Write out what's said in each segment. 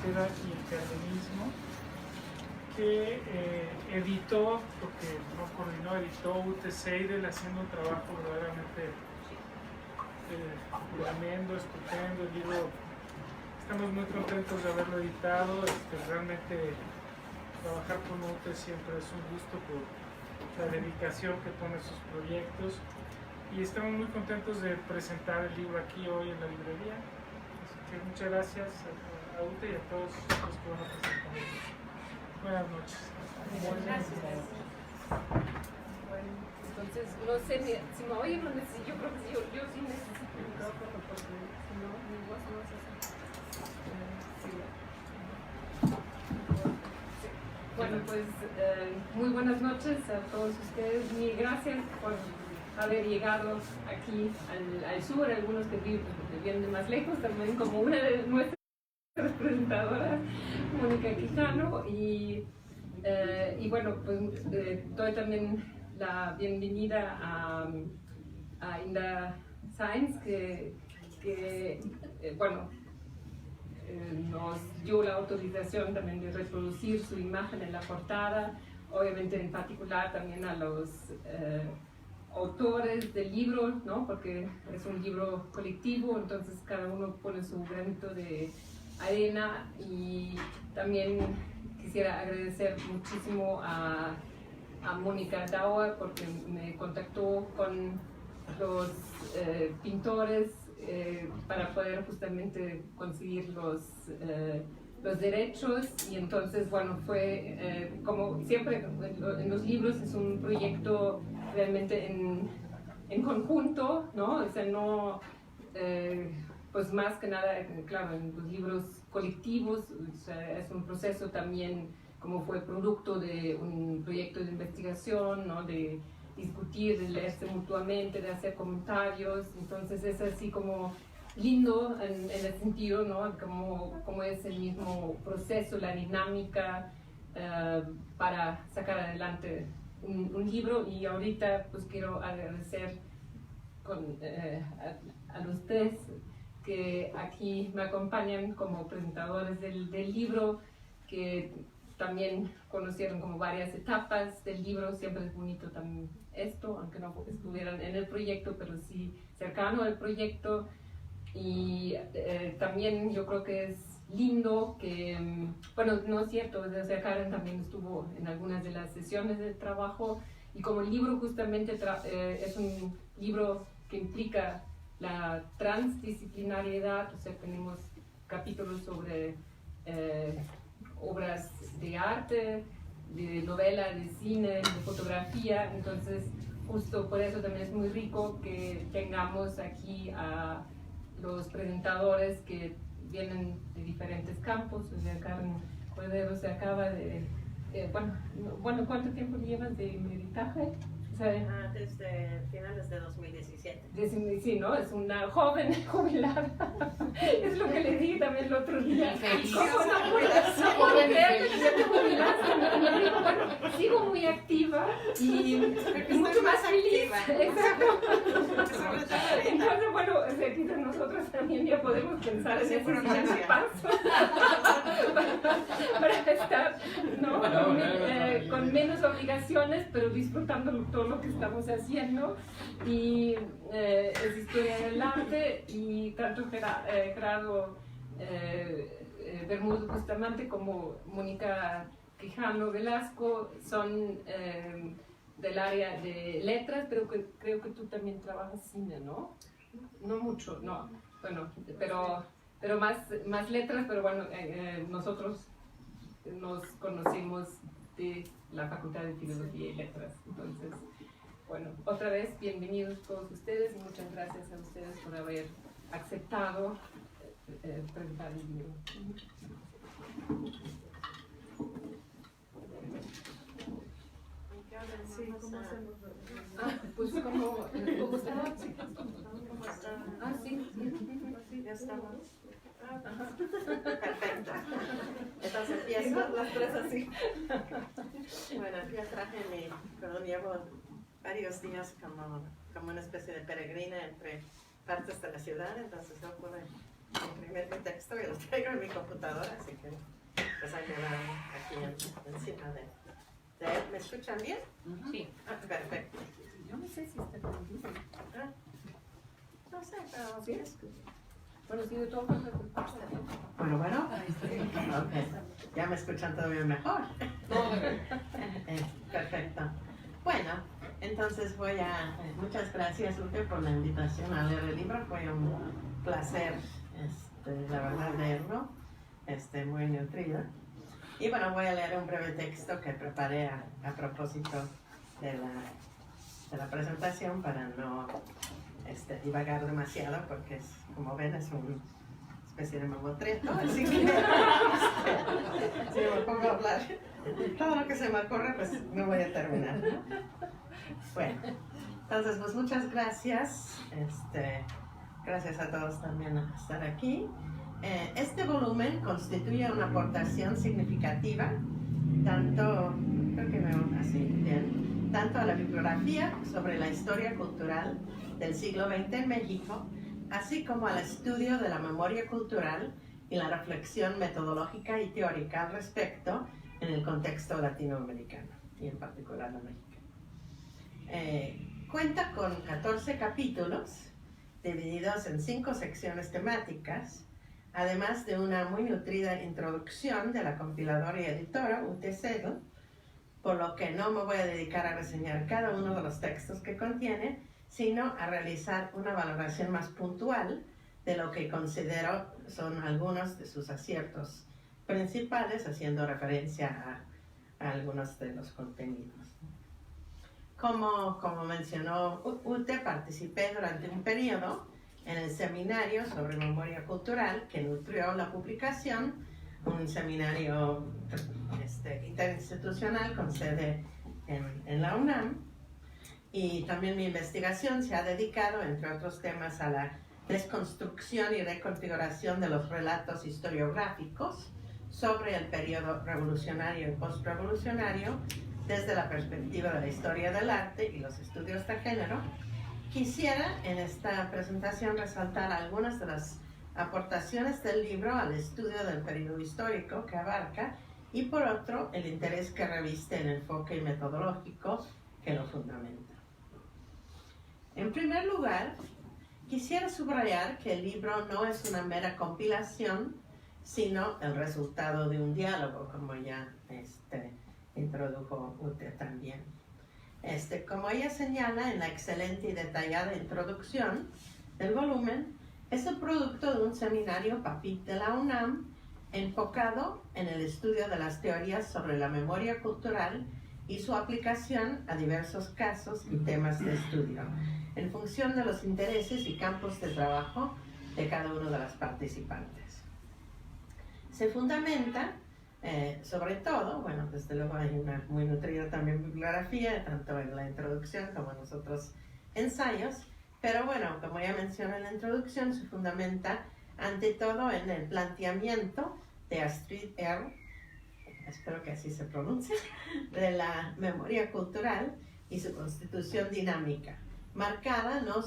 Frontera y el Cardenismo, que editó, porque no coordinó, editó Ute Seidel, haciendo un trabajo verdaderamente tremendo, estupendo. El libro, estamos muy contentos de haberlo editado. Realmente trabajar con Ute siempre es un gusto por la dedicación que pone a sus proyectos, y estamos muy contentos de presentar el libro aquí hoy en la librería. Así que muchas gracias a Ute y a todos los que van a presentar. Buenas noches. Gracias. Bueno, entonces, no sé si me oyen o no sé, yo creo que sí, yo sí necesito el micrófono porque si no, mi voz no es así. Sí. Bueno, pues muy buenas noches a todos ustedes. Mil gracias por haber llegado aquí al sur, algunos que vienen de más lejos, también como una de nuestras presentadoras, Mónica Quijano, y bueno, pues doy también la bienvenida a Inda Sainz, que bueno, nos dio la autorización también de reproducir su imagen en la portada, obviamente en particular también a los autores del libro, ¿no? Porque es un libro colectivo, entonces cada uno pone su granito de arena. Y también quisiera agradecer muchísimo a Mónica Daua porque me contactó con los pintores para poder justamente conseguir los derechos. Y entonces, bueno, fue como siempre en los libros es un proyecto realmente en conjunto, ¿no? O sea, no, pues más que nada, claro, en los libros colectivos, o sea, es un proceso también como fue producto de un proyecto de investigación, ¿no? De discutir, de leerse mutuamente, de hacer comentarios. Entonces es así como lindo en el sentido, ¿no? Como es el mismo proceso, la dinámica para sacar adelante un libro. Y ahorita pues quiero agradecer a los tres que aquí me acompañan como presentadores del libro, que también conocieron como varias etapas del libro. Siempre es bonito también esto, aunque no estuvieran en el proyecto, pero sí cercano al proyecto. Y también yo creo que es lindo que, bueno, no es cierto, o sea, Karen también estuvo en algunas de las sesiones de trabajo, y como el libro justamente es un libro que implica la transdisciplinariedad, o sea, tenemos capítulos sobre obras de arte, de novela, de cine, de fotografía. Entonces justo por eso también es muy rico que tengamos aquí a los presentadores que vienen de diferentes campos. O sea, Karen Cordero se acaba de bueno, ¿cuánto tiempo llevas de meditaje? O sea, desde finales de 2017. Sí, ¿no? Es una joven jubilada. Es lo que le dije también el otro día. ¿Cómo no puedo creer que te jubilaste? Y digo, bueno, sigo muy activa y mucho más feliz. Exacto. Entonces, bueno, quizás nosotros también ya podemos pensar en ese siguiente paso para estar, ¿no? Con menos obligaciones, pero disfrutando todo lo que estamos haciendo. Y es historia del arte, y tanto Gerardo Bermudo Bustamante como Mónica Quijano Velasco son del área de letras, pero creo que tú también trabajas cine, ¿no? No mucho, no, bueno, pero más letras, pero bueno, nosotros nos conocimos de la Facultad de Filosofía y Letras. Entonces, bueno, otra vez bienvenidos todos ustedes, y muchas gracias a ustedes por haber aceptado presentar el libro. Sí, ¿cómo hacemos? Pues ¿cómo está? ¿Cómo está? Sí. Ya estamos. Perfecto. Entonces empiezo las tres así. Bueno, ya traje pero llevo varios días como una especie de peregrina entre partes de la ciudad. Entonces yo pude imprimir mi texto y lo traigo en mi computadora, así que pues ahí me van aquí encima de él. ¿Me escuchan bien? Sí. Ah, perfecto. Yo no sé si está permitido. Ah, no sé, pero Sí. Bueno, sí, de todo caso, Bueno. Okay. Ya me escuchan todavía mejor. Perfecto. Bueno, entonces muchas gracias, Ute, por la invitación a leer el libro. Fue un placer, la verdad, leerlo. Muy nutrido. Y bueno, voy a leer un breve texto que preparé a propósito de la presentación para no divagar demasiado, porque como ven es una especie de mamotreto, así que si me pongo a hablar todo lo que se me ocurre, pues no voy a terminar, ¿no? Bueno, entonces pues muchas gracias, gracias a todos también por estar aquí. Este volumen constituye una aportación significativa, tanto a la bibliografía sobre la historia cultural del siglo XX en México, así como al estudio de la memoria cultural y la reflexión metodológica y teórica al respecto en el contexto latinoamericano y en particular de México. Cuenta con 14 capítulos divididos en 5 secciones temáticas, además de una muy nutrida introducción de la compiladora y editora Ute Segel, por lo que no me voy a dedicar a reseñar cada uno de los textos que contiene, sino a realizar una valoración más puntual de lo que considero son algunos de sus aciertos principales, haciendo referencia a algunos de los contenidos. Como mencionó Ute, participé durante un periodo en el seminario sobre memoria cultural que nutrió la publicación, un seminario interinstitucional con sede en la UNAM, y también mi investigación se ha dedicado, entre otros temas, a la desconstrucción y reconfiguración de los relatos historiográficos sobre el periodo revolucionario y postrevolucionario desde la perspectiva de la historia del arte y los estudios de género. Quisiera en esta presentación resaltar algunas de las aportaciones del libro al estudio del periodo histórico que abarca, y por otro, el interés que reviste el enfoque metodológico que lo fundamenta. En primer lugar, quisiera subrayar que el libro no es una mera compilación, sino el resultado de un diálogo, como ya introdujo Ute también. Como ella señala en la excelente y detallada introducción del volumen, es el producto de un seminario PAPIT de la UNAM enfocado en el estudio de las teorías sobre la memoria cultural y su aplicación a diversos casos y temas de estudio, en función de los intereses y campos de trabajo de cada uno de las participantes. Se fundamenta, sobre todo, bueno, desde luego hay una muy nutrida también bibliografía, tanto en la introducción como en los otros ensayos, pero bueno, como ya mencioné en la introducción, se fundamenta ante todo en el planteamiento de Astrid Erb, espero que así se pronuncie, de la memoria cultural y su constitución dinámica, marcada no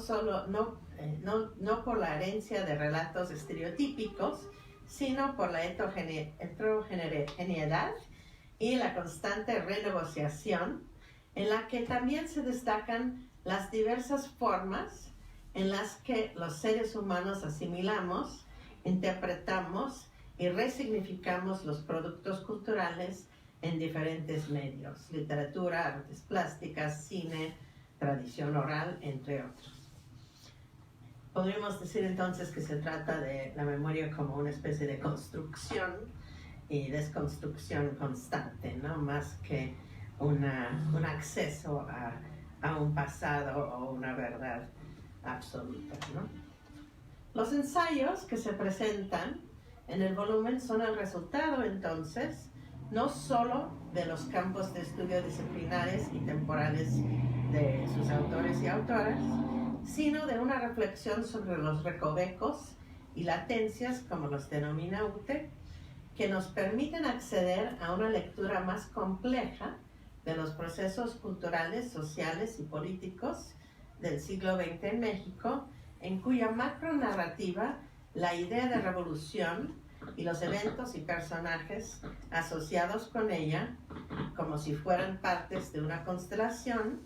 por la herencia de relatos estereotípicos, sino por la heterogeneidad y la constante renegociación, en la que también se destacan las diversas formas en las que los seres humanos asimilamos, interpretamos y resignificamos los productos culturales en diferentes medios: literatura, artes plásticas, cine, tradición oral, entre otros. Podríamos decir entonces que se trata de la memoria como una especie de construcción y desconstrucción constante, ¿no? Más que un acceso a un pasado o una verdad absoluta, ¿no? Los ensayos que se presentan en el volumen son el resultado, entonces, no solo de los campos de estudio disciplinares y temporales de sus autores y autoras, sino de una reflexión sobre los recovecos y latencias, como los denomina Ute, que nos permiten acceder a una lectura más compleja de los procesos culturales, sociales y políticos del siglo XX en México, en cuya macronarrativa la idea de revolución y los eventos y personajes asociados con ella, como si fueran partes de una constelación,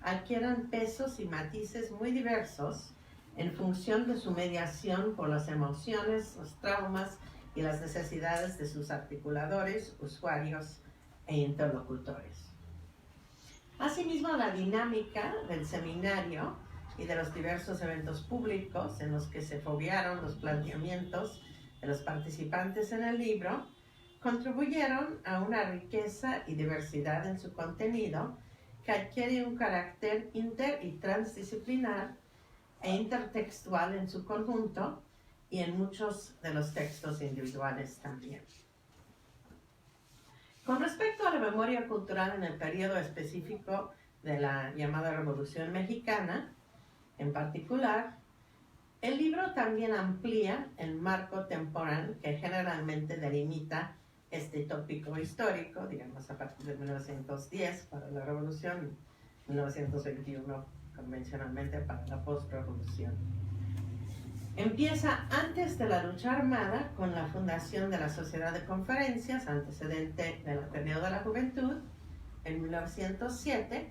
adquieran pesos y matices muy diversos en función de su mediación por las emociones, los traumas y las necesidades de sus articuladores, usuarios e interlocutores. Asimismo, la dinámica del seminario y de los diversos eventos públicos en los que se foguearon los planteamientos de los participantes en el libro contribuyeron a una riqueza y diversidad en su contenido que adquiere un carácter inter- y transdisciplinar e intertextual en su conjunto y en muchos de los textos individuales también. Con respecto a la memoria cultural en el periodo específico de la llamada Revolución Mexicana, en particular, el libro también amplía el marco temporal que generalmente delimita este tópico histórico, digamos a partir de 1910 para la Revolución, 1921 convencionalmente para la postrevolución. Empieza antes de la lucha armada con la fundación de la Sociedad de Conferencias, antecedente del Ateneo de la Juventud, en 1907,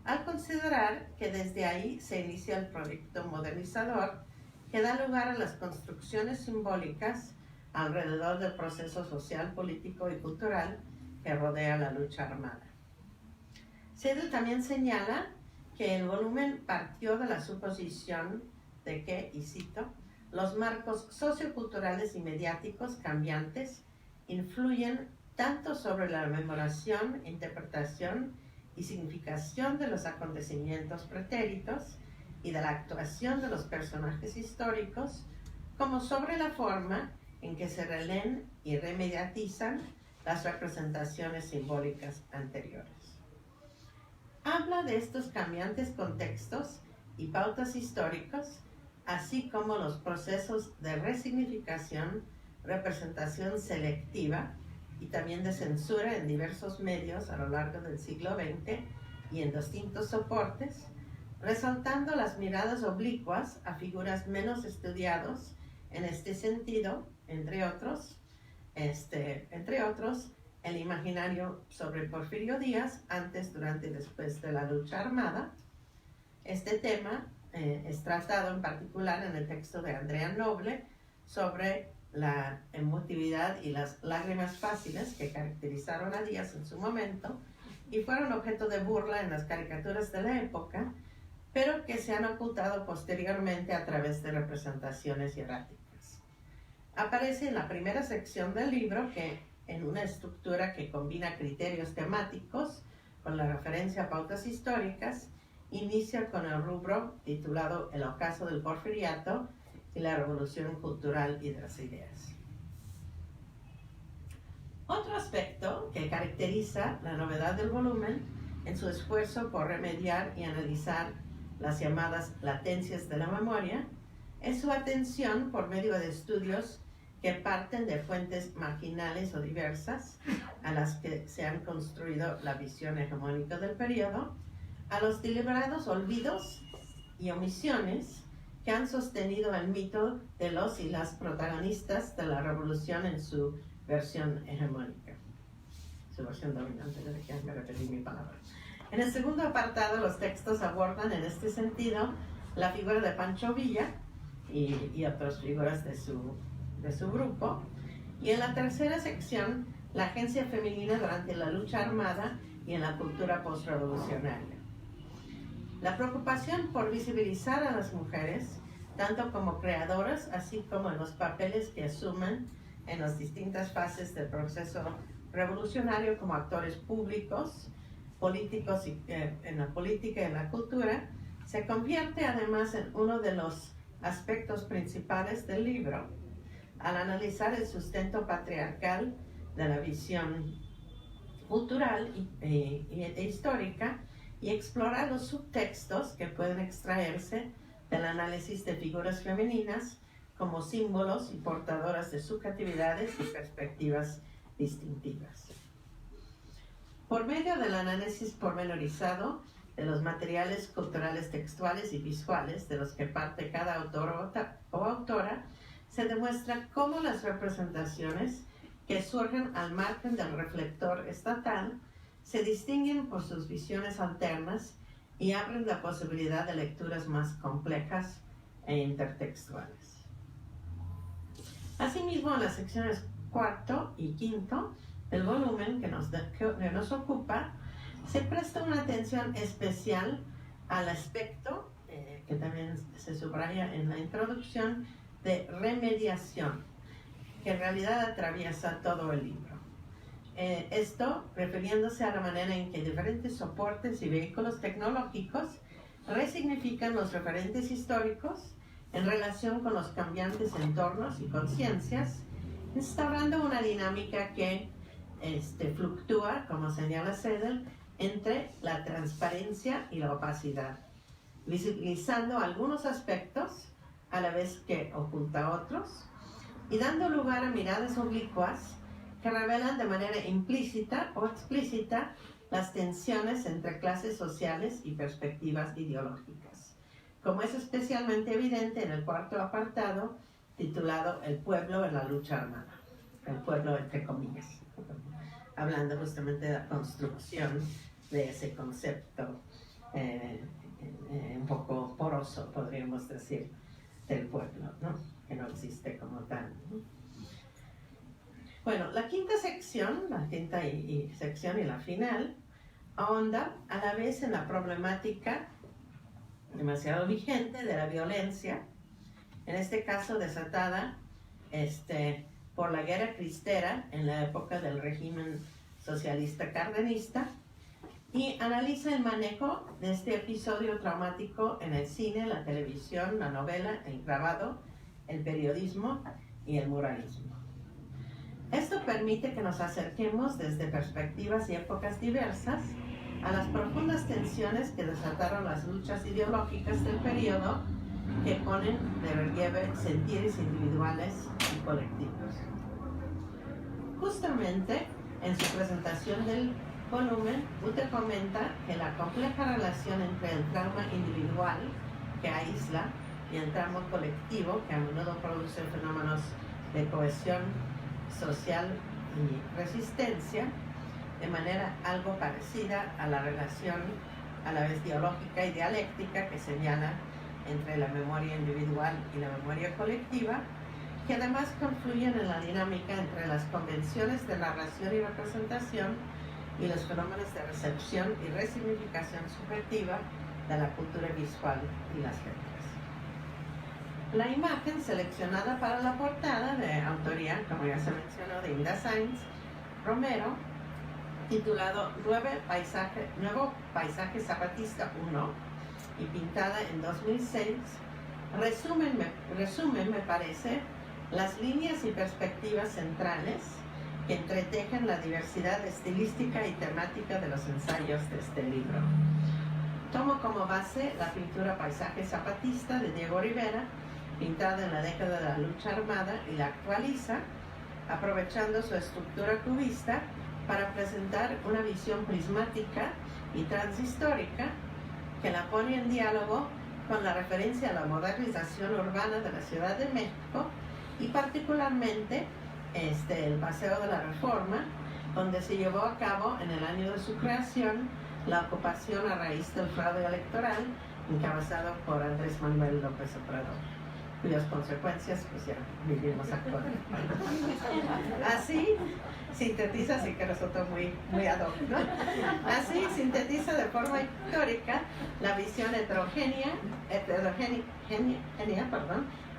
al considerar que desde ahí se inicia el proyecto modernizador que da lugar a las construcciones simbólicas alrededor del proceso social, político y cultural que rodea la lucha armada. Seidel también señala que el volumen partió de la suposición de que, y cito, los marcos socioculturales y mediáticos cambiantes influyen tanto sobre la memoración, interpretación y significación de los acontecimientos pretéritos y de la actuación de los personajes históricos, como sobre la forma en que se releen y remediatizan las representaciones simbólicas anteriores. Habla de estos cambiantes contextos y pautas históricos, así como los procesos de resignificación, representación selectiva y también de censura en diversos medios a lo largo del siglo XX y en distintos soportes, resaltando las miradas oblicuas a figuras menos estudiados en este sentido, entre otros, el imaginario sobre Porfirio Díaz antes, durante y después de la lucha armada. Este tema es tratado en particular en el texto de Andrea Noble sobre la emotividad y las lágrimas fáciles que caracterizaron a Díaz en su momento y fueron objeto de burla en las caricaturas de la época, pero que se han ocultado posteriormente a través de representaciones hieráticas. Aparece en la primera sección del libro que, en una estructura que combina criterios temáticos con la referencia a pautas históricas, inicia con el rubro titulado El ocaso del porfiriato y la revolución cultural y de las ideas. Otro aspecto que caracteriza la novedad del volumen en su esfuerzo por remediar y analizar las llamadas latencias de la memoria es su atención por medio de estudios que parten de fuentes marginales o diversas a las que se han construido la visión hegemónica del periodo, a los deliberados olvidos y omisiones que han sostenido el mito de los y las protagonistas de la revolución en su versión hegemónica, su versión dominante, ya me repetí mi palabra. En el segundo apartado, los textos abordan en este sentido la figura de Pancho Villa y otras figuras de su grupo, y en la tercera sección, la agencia femenina durante la lucha armada y en la cultura postrevolucionaria. La preocupación por visibilizar a las mujeres, tanto como creadoras, así como en los papeles que asumen en las distintas fases del proceso revolucionario como actores públicos, políticos en la política y en la cultura, se convierte además en uno de los aspectos principales del libro, al analizar el sustento patriarcal de la visión cultural e histórica y explorar los subtextos que pueden extraerse del análisis de figuras femeninas como símbolos y portadoras de subjetividades y perspectivas distintivas. Por medio del análisis pormenorizado de los materiales culturales textuales y visuales de los que parte cada autor o autora, se demuestra cómo las representaciones que surgen al margen del reflector estatal se distinguen por sus visiones alternas y abren la posibilidad de lecturas más complejas e intertextuales. Asimismo, en las secciones 4 y 5 del volumen que nos ocupa, se presta una atención especial al aspecto, que también se subraya en la introducción, de remediación, que en realidad atraviesa todo el libro. Esto refiriéndose a la manera en que diferentes soportes y vehículos tecnológicos resignifican los referentes históricos en relación con los cambiantes entornos y conciencias, instaurando una dinámica que fluctúa, como señala Sedel, entre la transparencia y la opacidad, visibilizando algunos aspectos a la vez que oculta otros y dando lugar a miradas oblicuas que revelan de manera implícita o explícita las tensiones entre clases sociales y perspectivas ideológicas, como es especialmente evidente en el cuarto apartado titulado El pueblo en la lucha armada, el pueblo entre comillas, hablando justamente de la construcción de ese concepto un poco poroso, podríamos decir, del pueblo, ¿no? Que no existe como tal, ¿no? Bueno, la quinta sección y la final, ahonda a la vez en la problemática demasiado vigente de la violencia, en este caso desatada por la guerra cristera en la época del régimen socialista cardenista, y analiza el manejo de este episodio traumático en el cine, la televisión, la novela, el grabado, el periodismo y el muralismo. Esto permite que nos acerquemos desde perspectivas y épocas diversas a las profundas tensiones que desataron las luchas ideológicas del periodo, que ponen de relieve sentires individuales y colectivos. Justamente en su presentación del volumen, Ute comenta que la compleja relación entre el trauma individual, que aísla, y el trauma colectivo, que a menudo produce fenómenos de cohesión social y resistencia, de manera algo parecida a la relación a la vez biológica y dialéctica que señala entre la memoria individual y la memoria colectiva, que además confluyen en la dinámica entre las convenciones de narración y representación y los fenómenos de recepción y resignificación subjetiva de la cultura visual y las letras. La imagen seleccionada para la portada, de autoría, como ya se mencionó, de Hilda Sainz Romero, titulado Nuevo Paisaje Zapatista 1 y pintada en 2006, resume, me parece, las líneas y perspectivas centrales que entretejen la diversidad estilística y temática de los ensayos de este libro. Tomo como base la pintura Paisaje Zapatista de Diego Rivera, pintada en la década de la lucha armada, y la actualiza, aprovechando su estructura cubista para presentar una visión prismática y transhistórica que la pone en diálogo con la referencia a la modernización urbana de la Ciudad de México y particularmente el Paseo de la Reforma, donde se llevó a cabo en el año de su creación la ocupación a raíz del fraude electoral encabezado por Andrés Manuel López Obrador, cuyas consecuencias pues ya vivimos actualmente. Así sintetiza, así que resultó muy ad hoc, ¿no? Así sintetiza de forma histórica la visión heterogénea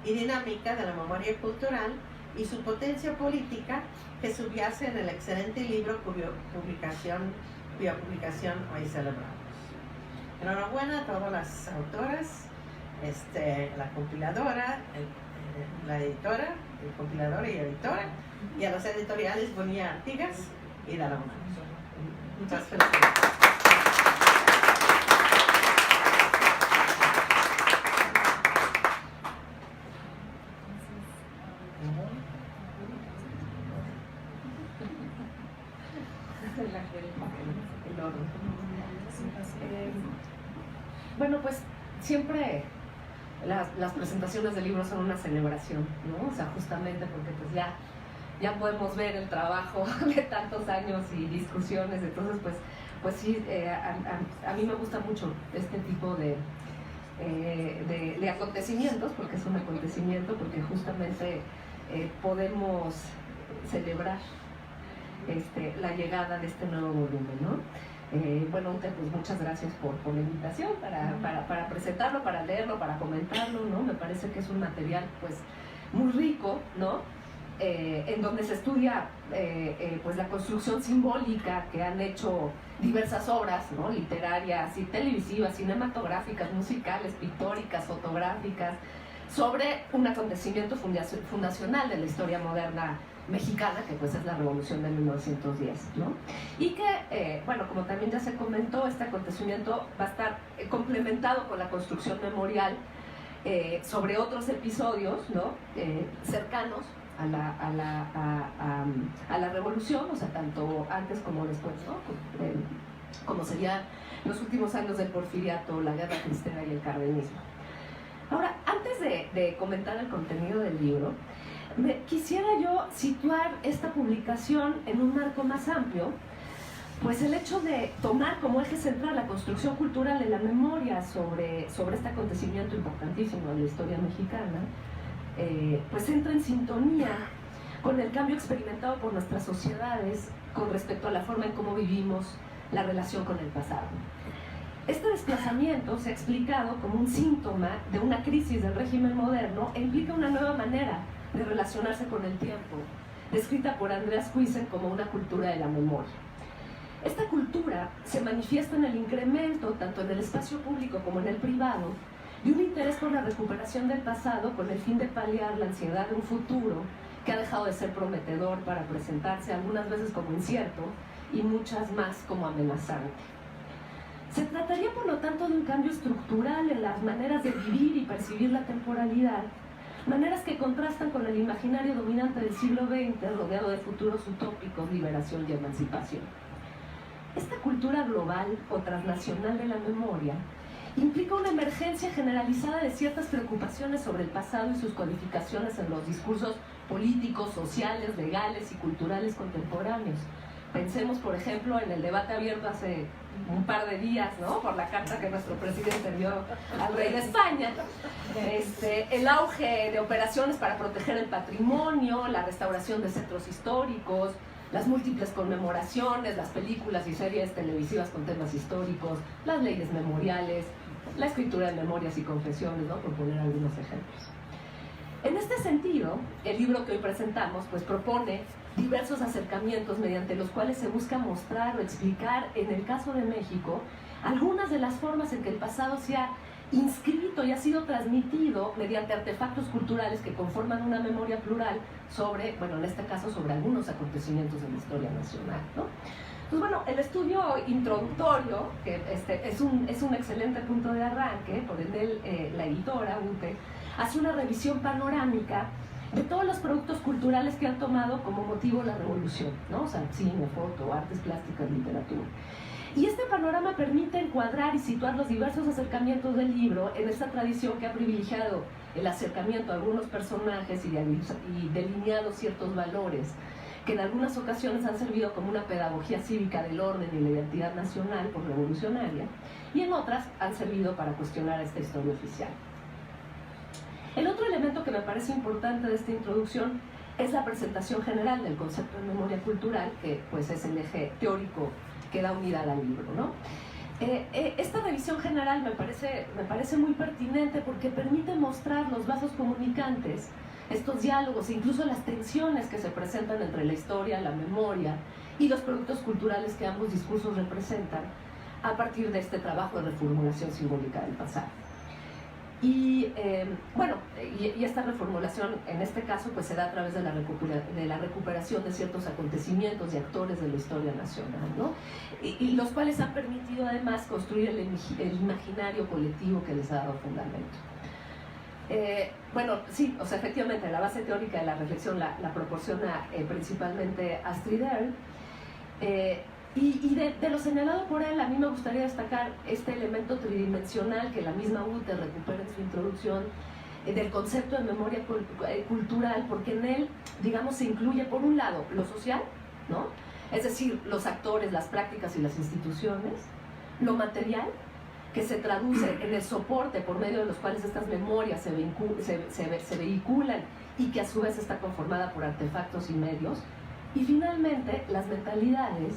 y dinámica de la memoria cultural y su potencia política, que subyace en el excelente libro cuya publicación hoy celebramos. Enhorabuena a todas las autoras, la compiladora, la editora, el compilador y editora, y a los editoriales Bonilla Artigas y Dala Humana. Muchas felicidades. Bueno, pues siempre las presentaciones de libros son una celebración, ¿no? O sea, justamente porque pues ya podemos ver el trabajo de tantos años y discusiones, entonces pues sí, a mí me gusta mucho este tipo de acontecimientos, porque es un acontecimiento, porque justamente podemos celebrar la llegada de este nuevo volumen, ¿no? Bueno, pues muchas gracias por la invitación para presentarlo, para leerlo, para comentarlo, ¿no? Me parece que es un material pues muy rico, ¿no? En donde se estudia pues la construcción simbólica que han hecho diversas obras, ¿no? Literarias y televisivas, cinematográficas, musicales, pictóricas, fotográficas, sobre un acontecimiento fundacional de la historia moderna mexicana, que pues es la Revolución de 1910, ¿no? Y que, bueno, como también ya se comentó, este acontecimiento va a estar complementado con la construcción memorial sobre otros episodios, ¿no? Cercanos a la Revolución, o sea, tanto antes como después, ¿no? Como serían los últimos años del Porfiriato, la Guerra Cristera y el Cardenismo. Ahora, antes de comentar el contenido del libro, quisiera yo situar esta publicación en un marco más amplio, pues el hecho de tomar como eje central la construcción cultural de la memoria sobre este acontecimiento importantísimo de la historia mexicana, pues entra en sintonía con el cambio experimentado por nuestras sociedades con respecto a la forma en cómo vivimos la relación con el pasado. Este desplazamiento se ha explicado como un síntoma de una crisis del régimen moderno e implica una nueva manera de relacionarse con el tiempo, descrita por Andreas Huizen como una cultura de la memoria. Esta cultura se manifiesta en el incremento, tanto en el espacio público como en el privado, de un interés por la recuperación del pasado con el fin de paliar la ansiedad de un futuro que ha dejado de ser prometedor para presentarse algunas veces como incierto y muchas más como amenazante. Se trataría, por lo tanto, de un cambio estructural en las maneras de vivir y percibir la temporalidad, maneras que contrastan con el imaginario dominante del siglo XX, rodeado de futuros utópicos, liberación y emancipación. Esta cultura global o transnacional de la memoria implica una emergencia generalizada de ciertas preocupaciones sobre el pasado y sus codificaciones en los discursos políticos, sociales, legales y culturales contemporáneos. Pensemos, por ejemplo, en el debate abierto hace un par de días, ¿no? Por la carta que nuestro presidente envió al rey de España, el auge de operaciones para proteger el patrimonio, la restauración de centros históricos, las múltiples conmemoraciones, las películas y series televisivas con temas históricos, las leyes memoriales, la escritura de memorias y confesiones, ¿no? Por poner algunos ejemplos. En este sentido, el libro que hoy presentamos pues propone diversos acercamientos mediante los cuales se busca mostrar o explicar, en el caso de México, algunas de las formas en que el pasado se ha inscrito y ha sido transmitido mediante artefactos culturales que conforman una memoria plural sobre, bueno, en este caso sobre algunos acontecimientos de la historia nacional, ¿no? Pues bueno, el estudio introductorio, que es un excelente punto de arranque, por él la editora, UTE, hace una revisión panorámica de todos los productos culturales que han tomado como motivo la revolución, ¿no? O sea, cine, foto, artes plásticas, literatura. Y este panorama permite encuadrar y situar los diversos acercamientos del libro en esta tradición que ha privilegiado el acercamiento a algunos personajes y delineado ciertos valores que en algunas ocasiones han servido como una pedagogía cívica del orden y la identidad nacional por revolucionaria, y en otras han servido para cuestionar esta historia oficial. El otro elemento que me parece importante de esta introducción es la presentación general del concepto de memoria cultural, que pues es el eje teórico que da unidad al libro, ¿no? Esta revisión general me parece muy pertinente porque permite mostrar los vasos comunicantes, estos diálogos e incluso las tensiones que se presentan entre la historia, la memoria y los productos culturales que ambos discursos representan a partir de este trabajo de reformulación simbólica del pasado. Y esta reformulación en este caso pues se da a través de la recuperación de ciertos acontecimientos y actores de la historia nacional, ¿no? Y los cuales han permitido además construir el imaginario colectivo que les ha dado fundamento. Sí, o sea, efectivamente la base teórica de la reflexión la proporciona principalmente Astrid Erll, Y de lo señalado por él, a mí me gustaría destacar este elemento tridimensional que la misma Ute recupera en su introducción, del concepto de memoria cultural, porque en él, digamos, se incluye por un lado lo social, ¿no? Es decir, los actores, las prácticas y las instituciones, lo material, que se traduce en el soporte por medio de los cuales estas memorias se vehiculan y que a su vez está conformada por artefactos y medios, y finalmente las mentalidades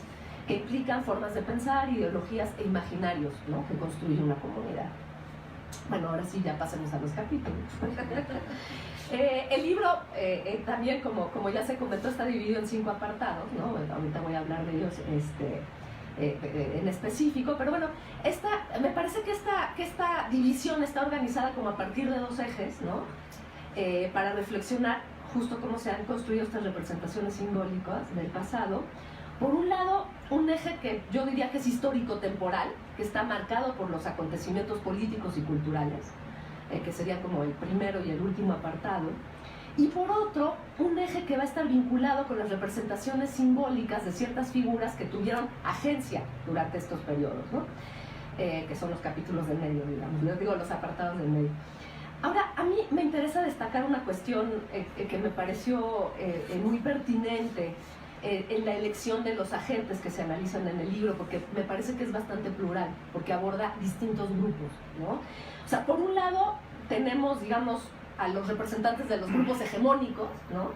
que implican formas de pensar, ideologías e imaginarios, ¿no?, que construyen una comunidad. Bueno, ahora sí, ya pasemos a los capítulos. El libro también, como ya se comentó, está dividido en 5 apartados, ¿no? Bueno, ahorita voy a hablar de ellos en específico, pero bueno, me parece que esta división está organizada como a partir de 2 ejes, ¿no? Para reflexionar justo cómo se han construido estas representaciones simbólicas del pasado. Por un lado, un eje que yo diría que es histórico-temporal, que está marcado por los acontecimientos políticos y culturales, que sería como el primero y el último apartado. Y por otro, un eje que va a estar vinculado con las representaciones simbólicas de ciertas figuras que tuvieron agencia durante estos periodos, ¿no? Que son los capítulos del medio, digamos, les digo los apartados del medio. Ahora, a mí me interesa destacar una cuestión que me pareció muy pertinente en la elección de los agentes que se analizan en el libro, porque me parece que es bastante plural, porque aborda distintos grupos, ¿no? O sea, por un lado tenemos, digamos, a los representantes de los grupos hegemónicos, ¿no?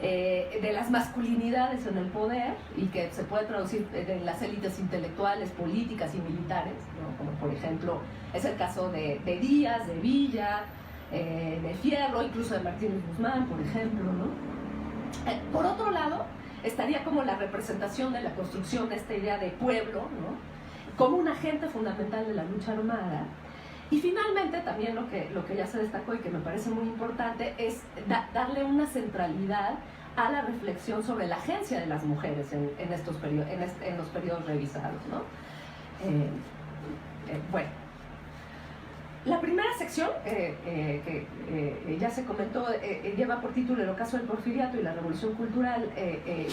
De las masculinidades en el poder, y que se puede traducir en las élites intelectuales, políticas y militares, ¿no? Como por ejemplo es el caso de Díaz, de Villa, de Fierro, incluso de Martínez Guzmán, por ejemplo, ¿no? Por otro lado, estaría como la representación de la construcción de esta idea de pueblo, ¿no?, como un agente fundamental de la lucha armada. Y finalmente también lo que ya se destacó y que me parece muy importante es darle una centralidad a la reflexión sobre la agencia de las mujeres en los periodos revisados, ¿no? Bueno, la primera sección, que ya se comentó, lleva por título El ocaso del porfiriato y la revolución cultural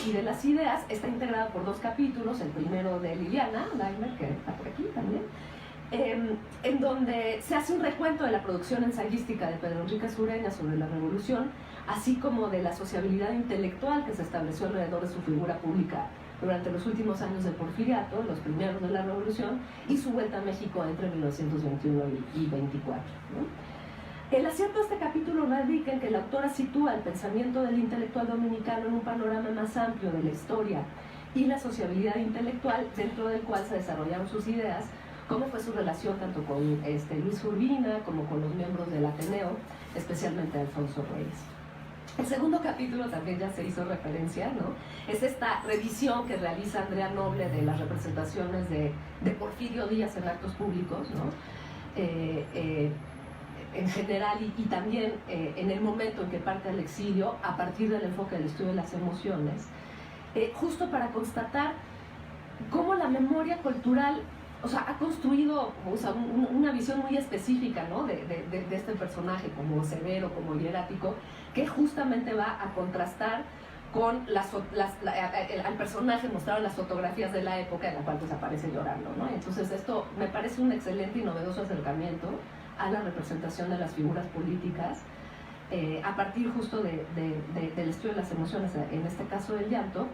y de las ideas. Está integrada por 2 capítulos, el primero de Liliana Leimer, que está por aquí también, en donde se hace un recuento de la producción ensayística de Pedro Enrique Sureña sobre la revolución, así como de la sociabilidad intelectual que se estableció alrededor de su figura pública durante los últimos años del porfiriato, los primeros de la revolución, y su vuelta a México entre 1921 y 24, ¿no? El acierto de este capítulo radica en que la autora sitúa el pensamiento del intelectual dominicano en un panorama más amplio de la historia y la sociabilidad intelectual dentro del cual se desarrollaron sus ideas, cómo fue su relación tanto con Luis Urbina como con los miembros del Ateneo, especialmente Alfonso Reyes. El segundo capítulo también ya se hizo referencia, ¿no? Es esta revisión que realiza Andrea Noble de las representaciones de Porfirio Díaz en actos públicos, ¿no? En general y también en el momento en que parte al exilio, a partir del enfoque del estudio de las emociones, justo para constatar cómo la memoria cultural, o sea, ha construido, o sea, una visión muy específica, ¿no?, de este personaje como severo, como hierático, que justamente va a contrastar con al personaje mostrado en las fotografías de la época en la cual pues aparece llorando, ¿no? Entonces esto me parece un excelente y novedoso acercamiento a la representación de las figuras políticas a partir justo del estudio de las emociones, en este caso del llanto,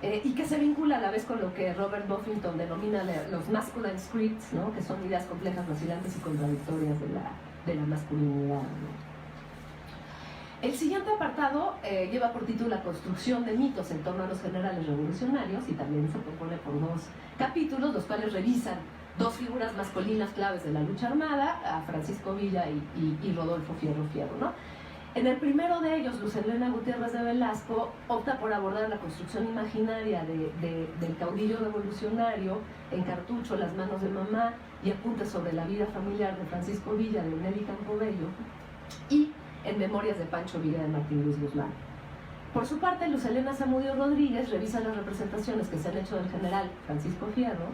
y que se vincula a la vez con lo que Robert Buffington denomina los masculine scripts, ¿no?, que son ideas complejas, vacilantes y contradictorias de la masculinidad, ¿no? El siguiente apartado lleva por título La construcción de mitos en torno a los generales revolucionarios, y también se compone por 2 capítulos, los cuales revisan 2 figuras masculinas claves de la lucha armada, a Francisco Villa y Rodolfo Fierro, ¿no? En el primero de ellos, Luz Helena Gutiérrez de Velasco opta por abordar la construcción imaginaria del caudillo revolucionario en Cartucho, Las manos de mamá, y apuntes sobre la vida familiar de Francisco Villa, de Nelly Campobello, y en Memorias de Pancho Villa, de Martín Luis Guzmán. Por su parte, Luz Helena Zamudio Rodríguez revisa las representaciones que se han hecho del general Francisco Fierro,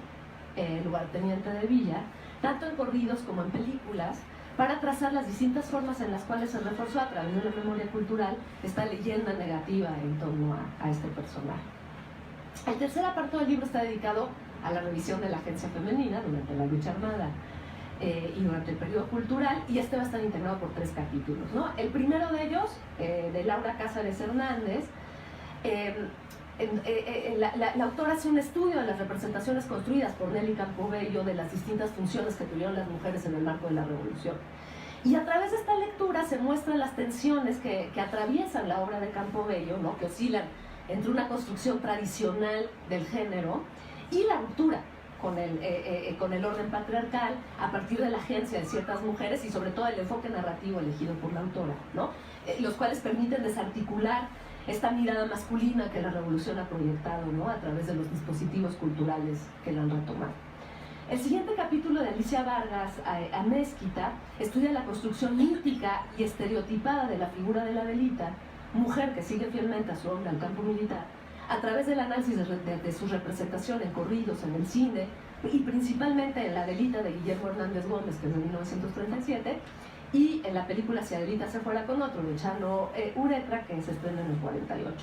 lugarteniente de Villa, tanto en corridos como en películas, para trazar las distintas formas en las cuales se reforzó a través de la memoria cultural esta leyenda negativa en torno a este personaje. El tercer apartado del libro está dedicado a la revisión de la agencia femenina durante la lucha armada y durante el periodo cultural, y este va a estar integrado por 3 capítulos, ¿no? El primero de ellos, de Laura Cázares Hernández, la autora hace un estudio de las representaciones construidas por Nelly Campobello de las distintas funciones que tuvieron las mujeres en el marco de la Revolución. Y a través de esta lectura se muestran las tensiones que atraviesan la obra de Campobello, ¿no? Que oscilan entre una construcción tradicional del género y la ruptura con el orden patriarcal a partir de la agencia de ciertas mujeres y sobre todo el enfoque narrativo elegido por la autora, ¿no? Los cuales permiten desarticular esta mirada masculina que la revolución ha proyectado, ¿no? A través de los dispositivos culturales que la han retomado. El siguiente capítulo de Alicia Vargas Amezquita estudia la construcción mítica y estereotipada de la figura de la Adelita, mujer que sigue fielmente a su hombre al campo militar, a través del análisis de su representación en corridos, en el cine y principalmente en la Adelita de Guillermo Hernández Gómez, que es de 1937, y en la película Si Adelita se fuera con otro, de Chano Uretra, que se estrena en el 48.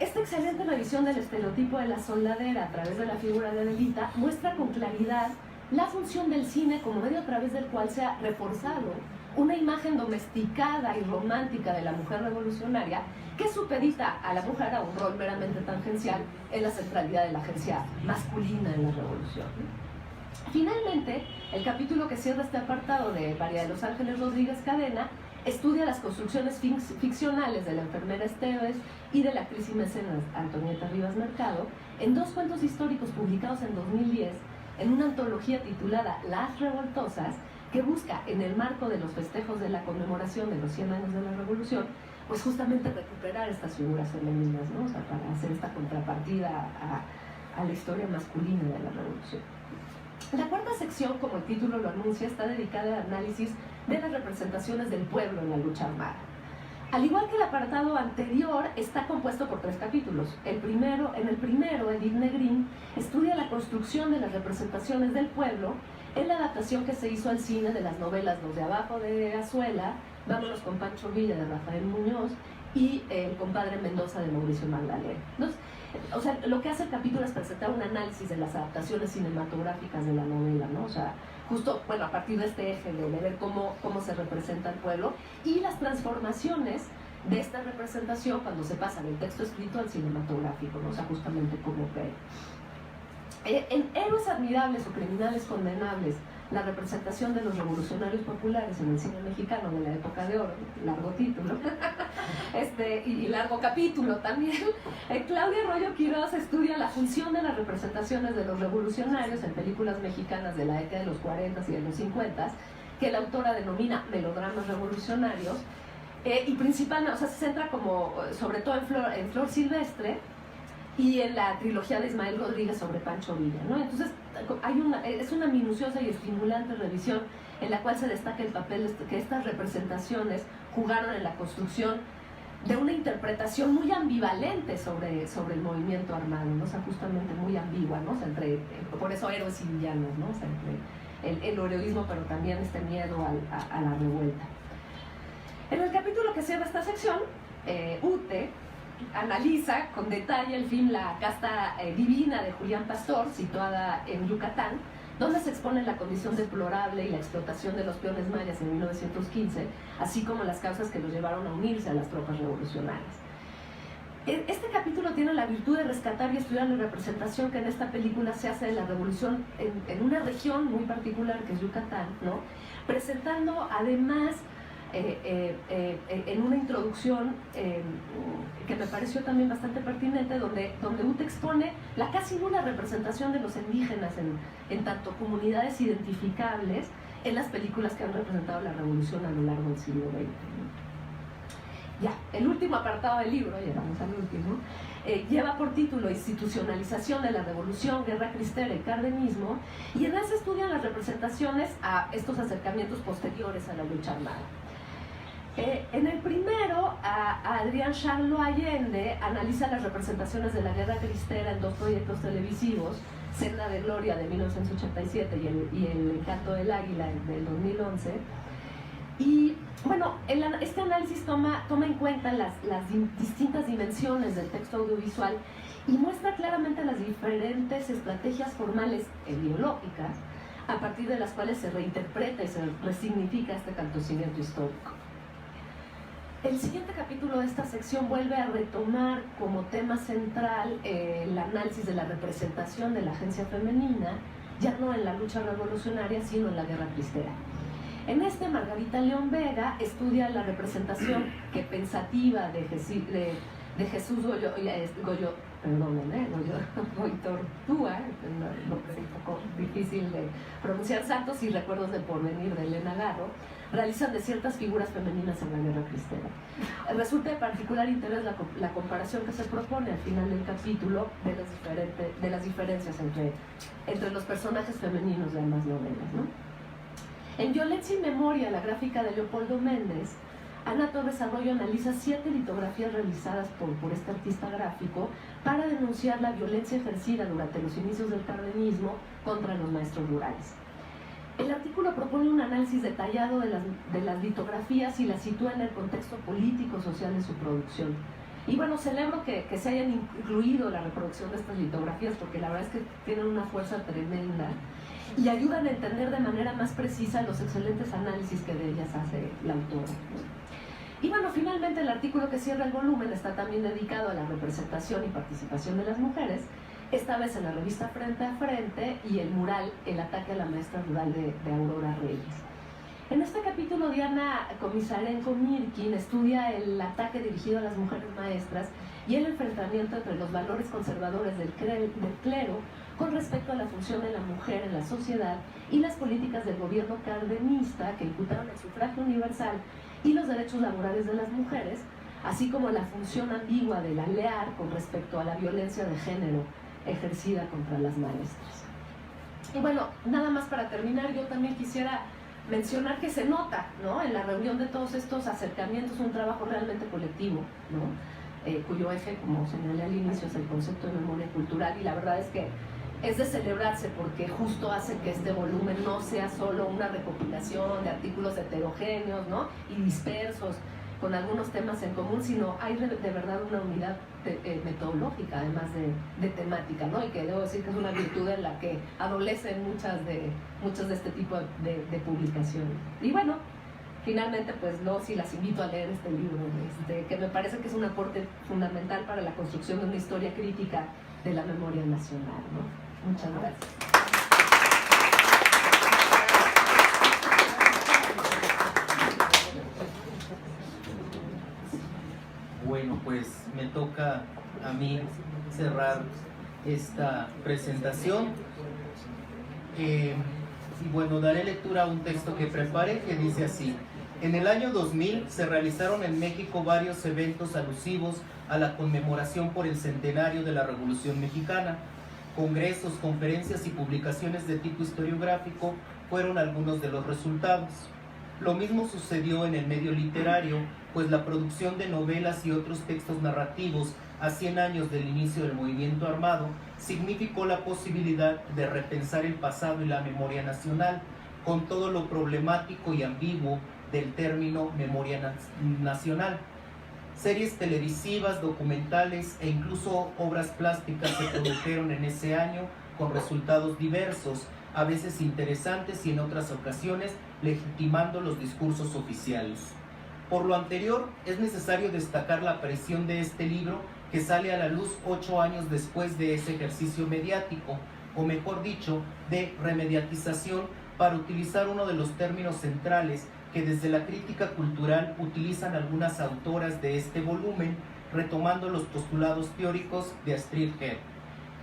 Esta excelente revisión del estereotipo de la soldadera a través de la figura de Adelita muestra con claridad la función del cine como medio a través del cual se ha reforzado una imagen domesticada y romántica de la mujer revolucionaria que supedita a la mujer a un rol meramente tangencial en la centralidad de la agencia masculina en la revolución. Finalmente, el capítulo que cierra este apartado de María de los Ángeles Rodríguez Cadena estudia las construcciones ficcionales de la enfermera Esteves y de la actriz y mecenas Antonieta Rivas Mercado en 2 cuentos históricos publicados en 2010 en una antología titulada Las Revoltosas, que busca, en el marco de los festejos de la conmemoración de los 100 años de la Revolución, pues justamente recuperar estas figuras femeninas, ¿no? O sea, para hacer esta contrapartida a la historia masculina de la Revolución. La cuarta sección, como el título lo anuncia, está dedicada al análisis de las representaciones del pueblo en la lucha armada. Al igual que el apartado anterior, está compuesto por 3 capítulos. En el primero, Edith Negrín estudia la construcción de las representaciones del pueblo en la adaptación que se hizo al cine de las novelas Los de Abajo de Azuela, Vámonos con Pancho Villa de Rafael Muñoz y El compadre Mendoza de Mauricio Magdalena. Entonces, o sea, lo que hace el capítulo es presentar un análisis de las adaptaciones cinematográficas de la novela, ¿no? O sea, justo, bueno, a partir de este eje de ver cómo se representa el pueblo y las transformaciones de esta representación cuando se pasa del texto escrito al cinematográfico, ¿no? O sea, justamente como que en Héroes Admirables o Criminales Condenables, la representación de los revolucionarios populares en el cine mexicano de la época de oro, largo título, y largo capítulo también, Claudia Arroyo Quiroz estudia la función de las representaciones de los revolucionarios en películas mexicanas de la década de los 40 y de los 50, que la autora denomina melodramas revolucionarios, y principalmente, o sea, se centra como, sobre todo en Flor Silvestre, y en la trilogía de Ismael Rodríguez sobre Pancho Villa, ¿no? Entonces, es una minuciosa y estimulante revisión en la cual se destaca el papel que estas representaciones jugaron en la construcción de una interpretación muy ambivalente sobre el movimiento armado, ¿no? O sea, justamente muy ambigua, ¿no? O sea, por eso héroes y villanos, ¿no? O sea, entre el heroísmo, pero también este miedo a la revuelta. En el capítulo que cierra esta sección, Ute analiza con detalle el film La casta divina de Julián Pastor, situada en Yucatán, donde se expone la condición deplorable y la explotación de los peones mayas en 1915, así como las causas que los llevaron a unirse a las tropas revolucionarias. Este capítulo tiene la virtud de rescatar y estudiar la representación que en esta película se hace de la revolución en una región muy particular que es Yucatán, ¿no? Presentando además en una introducción que me pareció también bastante pertinente, donde Ute expone la casi nula representación de los indígenas en tanto comunidades identificables en las películas que han representado la revolución a lo largo del siglo XX. Ya, el último apartado del libro, ya vamos al último, lleva por título Institucionalización de la Revolución, Guerra Cristera y Cardenismo, y en él se estudian las representaciones a estos acercamientos posteriores a la lucha armada. En el primero, Adrián Charlo Allende analiza las representaciones de la Guerra Cristera en 2 proyectos televisivos, Senda de Gloria de 1987 y el Encanto del Águila del 2011. Y bueno, este análisis toma en cuenta las distintas dimensiones del texto audiovisual y muestra claramente las diferentes estrategias formales e ideológicas a partir de las cuales se reinterpreta y se resignifica este acontecimiento histórico. El siguiente capítulo de esta sección vuelve a retomar como tema central el análisis de la representación de la agencia femenina, ya no en la lucha revolucionaria, sino en la guerra cristera. En este, Margarita León Vega estudia la representación que pensativa de Jesús Goitortúa, un poco difícil de pronunciar, Santos y Recuerdos del Porvenir, de Elena Garro, realizan de ciertas figuras femeninas en la guerra cristera. Resulta de particular interés la comparación que se propone al final del capítulo de las diferencias entre los personajes femeninos de ambas novelas, ¿no? En Violencia y Memoria, la gráfica de Leopoldo Méndez, Ana Torres Arroyo analiza 7 litografías realizadas por este artista gráfico para denunciar la violencia ejercida durante los inicios del cardenismo contra los maestros rurales. El artículo propone un análisis detallado de las litografías y las sitúa en el contexto político-social de su producción. Y bueno, celebro que se hayan incluido la reproducción de estas litografías, porque la verdad es que tienen una fuerza tremenda y ayudan a entender de manera más precisa los excelentes análisis que de ellas hace la autora. Y bueno, finalmente el artículo que cierra el volumen está también dedicado a la representación y participación de las mujeres, esta vez en la revista Frente a Frente y el mural El ataque a la maestra rural de Aurora Reyes. En este capítulo, Diana Comisarenko-Mirkin estudia el ataque dirigido a las mujeres maestras y el enfrentamiento entre los valores conservadores del clero con respecto a la función de la mujer en la sociedad y las políticas del gobierno cardenista que imputaron el sufragio universal y los derechos laborales de las mujeres, así como la función ambigua de la LEAR con respecto a la violencia de género ejercida contra las maestras. Y bueno, nada más para terminar, yo también quisiera mencionar que se nota, ¿no?, en la reunión de todos estos acercamientos un trabajo realmente colectivo, ¿no?, cuyo eje, como señalé al inicio, es el concepto de memoria cultural, y la verdad es que es de celebrarse porque justo hace que este volumen no sea solo una recopilación de artículos heterogéneos, ¿no?, y dispersos con algunos temas en común, sino hay de verdad una unidad metodológica, además de temática, ¿no?, y que debo decir que es una virtud en la que adolecen muchas de este tipo de publicaciones. Y bueno, finalmente, pues sí las invito a leer este libro, que me parece que es un aporte fundamental para la construcción de una historia crítica de la memoria nacional, ¿no? Muchas gracias. Bueno, pues me toca a mí cerrar esta presentación. Y bueno, daré lectura a un texto que preparé que dice así: en el año 2000 se realizaron en México varios eventos alusivos a la conmemoración por el centenario de la Revolución Mexicana. Congresos, conferencias y publicaciones de tipo historiográfico fueron algunos de los resultados. Lo mismo sucedió en el medio literario, pues la producción de novelas y otros textos narrativos a 100 años del inicio del movimiento armado significó la posibilidad de repensar el pasado y la memoria nacional, con todo lo problemático y ambiguo del término memoria nacional. Series televisivas, documentales e incluso obras plásticas se produjeron en ese año con resultados diversos, a veces interesantes y en otras ocasiones legitimando los discursos oficiales. Por lo anterior, es necesario destacar la aparición de este libro, que sale a la luz 8 años después de ese ejercicio mediático, o mejor dicho, de remediatización, para utilizar uno de los términos centrales que desde la crítica cultural utilizan algunas autoras de este volumen, retomando los postulados teóricos de Astrid Head.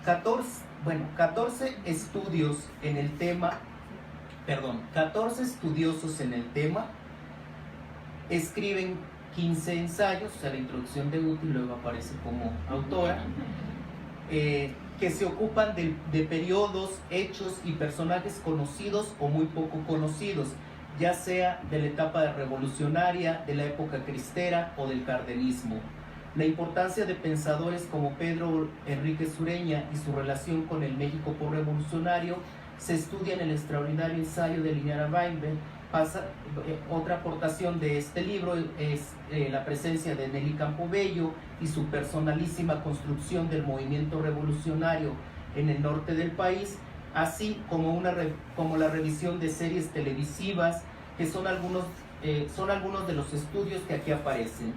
14 estudiosos en el tema, escriben 15 ensayos, o sea, la introducción de Guti, luego aparece como autora, que se ocupan de periodos, hechos y personajes conocidos o muy poco conocidos, ya sea de la etapa revolucionaria, de la época cristera o del cardenismo. La importancia de pensadores como Pedro Enríquez Ureña y su relación con el México revolucionario se estudia en el extraordinario ensayo de Liliana Weinberg, Otra aportación de este libro es la presencia de Nelly Campobello y su personalísima construcción del movimiento revolucionario en el norte del país, así como la revisión de series televisivas, que son algunos de los estudios que aquí aparecen.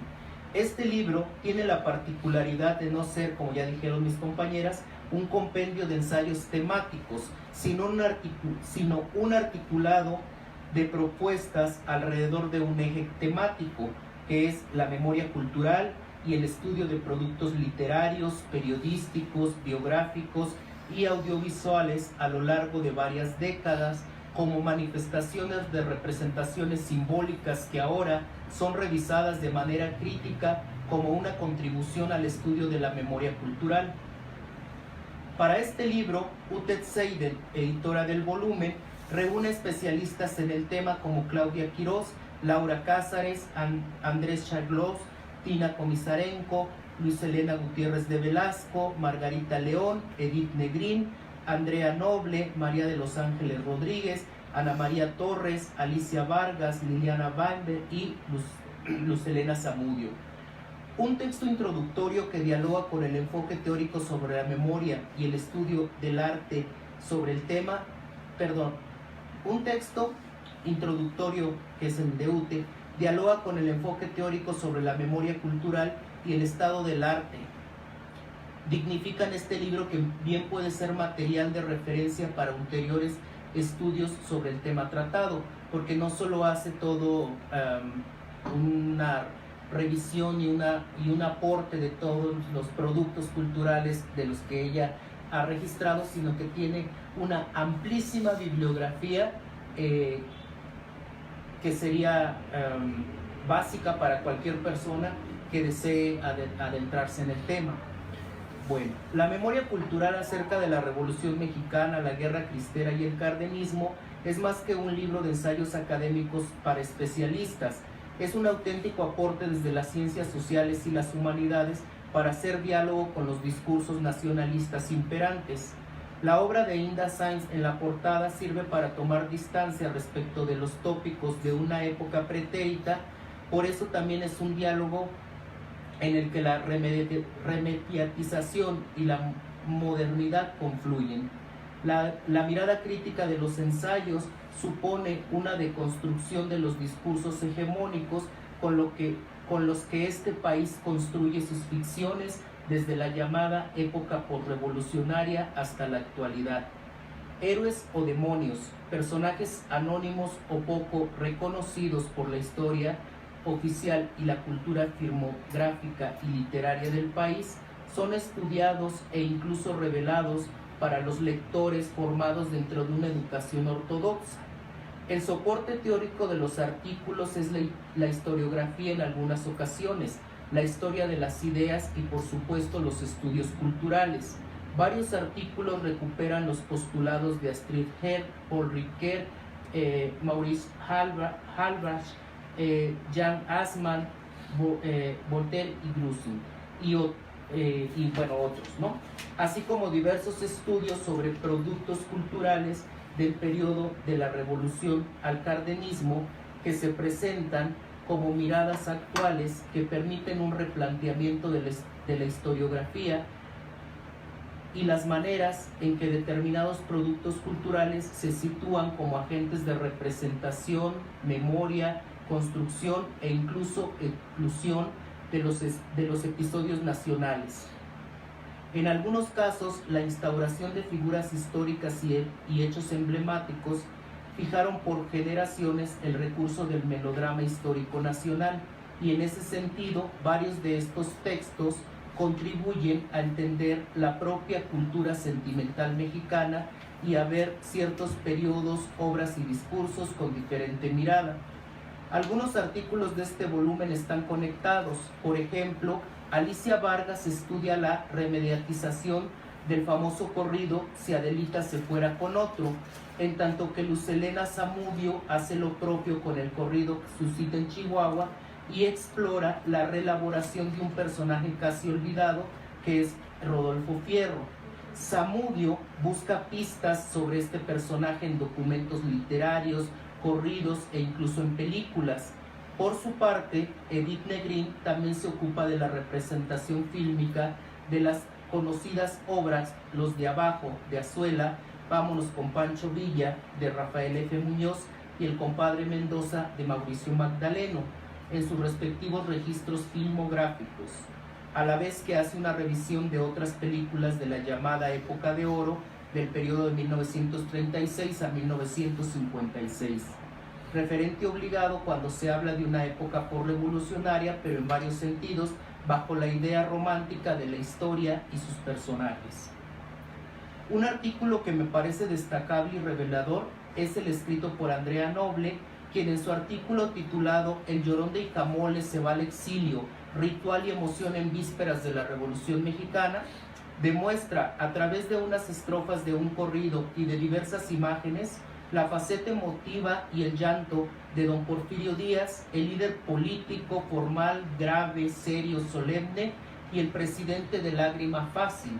Este libro tiene la particularidad de no ser, como ya dijeron mis compañeras, un compendio de ensayos temáticos, sino un articulado de propuestas alrededor de un eje temático, que es la memoria cultural y el estudio de productos literarios, periodísticos, biográficos y audiovisuales a lo largo de varias décadas, como manifestaciones de representaciones simbólicas que ahora son revisadas de manera crítica como una contribución al estudio de la memoria cultural. Para este libro, Ute Seiden, editora del volumen, reúne especialistas en el tema como Claudia Quirós, Laura Cázares, Andrés Charlos, Tina Komisarenko, Luis Elena Gutiérrez de Velasco, Margarita León, Edith Negrín, Andrea Noble, María de los Ángeles Rodríguez, Ana María Torres, Alicia Vargas, Liliana Weinberg y Luz Elena Zamudio. Un texto introductorio que dialoga con el enfoque teórico sobre la memoria y el estudio del arte sobre el tema, un texto introductorio, que es el de Ute, dialoga con el enfoque teórico sobre la memoria cultural y el estado del arte. Dignifican este libro, que bien puede ser material de referencia para ulteriores estudios sobre el tema tratado, porque no solo hace todo una revisión y un aporte de todos los productos culturales de los que ella ha registrado, sino que tiene una amplísima bibliografía que sería básica para cualquier persona que desee adentrarse en el tema. Bueno, la memoria cultural acerca de la Revolución Mexicana, la Guerra Cristera y el Cardenismo es más que un libro de ensayos académicos para especialistas. Es un auténtico aporte desde las ciencias sociales y las humanidades para hacer diálogo con los discursos nacionalistas imperantes. La obra de Inda Sainz en la portada sirve para tomar distancia respecto de los tópicos de una época pretérita, por eso también es un diálogo en el que la remediatización y la modernidad confluyen. La mirada crítica de los ensayos supone una deconstrucción de los discursos hegemónicos con los que este país construye sus ficciones desde la llamada época posrevolucionaria hasta la actualidad. Héroes o demonios, personajes anónimos o poco reconocidos por la historia oficial y la cultura filmográfica y literaria del país, son estudiados e incluso revelados para los lectores formados dentro de una educación ortodoxa. El soporte teórico de los artículos es la historiografía en algunas ocasiones, la historia de las ideas y por supuesto los estudios culturales. Varios artículos recuperan los postulados de Astrid Herr, Paul Ricoeur, Maurice Halbach, Jan Assmann, Voltaire y Grusin y otros, ¿no? Así como diversos estudios sobre productos culturales del periodo de la Revolución al Cardenismo, que se presentan como miradas actuales que permiten un replanteamiento de la historiografía y las maneras en que determinados productos culturales se sitúan como agentes de representación, memoria, construcción e incluso exclusión de los episodios nacionales. En algunos casos, la instauración de figuras históricas y hechos emblemáticos fijaron por generaciones el recurso del melodrama histórico nacional, y en ese sentido varios de estos textos contribuyen a entender la propia cultura sentimental mexicana y a ver ciertos periodos, obras y discursos con diferente mirada. Algunos artículos de este volumen están conectados. Por ejemplo, Alicia Vargas estudia la remediatización del famoso corrido Si Adelita se fuera con otro, en tanto que Luz Elena Zamudio hace lo propio con el corrido Suscita en Chihuahua y explora la reelaboración de un personaje casi olvidado, que es Rodolfo Fierro. Zamudio busca pistas sobre este personaje en documentos literarios, corridos e incluso en películas. Por su parte, Edith Negrín también se ocupa de la representación fílmica de las conocidas obras Los de Abajo, de Azuela, Vámonos con Pancho Villa, de Rafael F. Muñoz, y El compadre Mendoza, de Mauricio Magdaleno, en sus respectivos registros filmográficos, a la vez que hace una revisión de otras películas de la llamada Época de Oro, del periodo de 1936 a 1956. Referente obligado cuando se habla de una época por-revolucionaria, pero en varios sentidos, bajo la idea romántica de la historia y sus personajes. Un artículo que me parece destacable y revelador es el escrito por Andrea Noble, quien en su artículo titulado El Llorón de Icamole se va al exilio, ritual y emoción en vísperas de la Revolución Mexicana, demuestra a través de unas estrofas de un corrido y de diversas imágenes la faceta emotiva y el llanto de don Porfirio Díaz, el líder político, formal, grave, serio, solemne, y el presidente de lágrima fácil,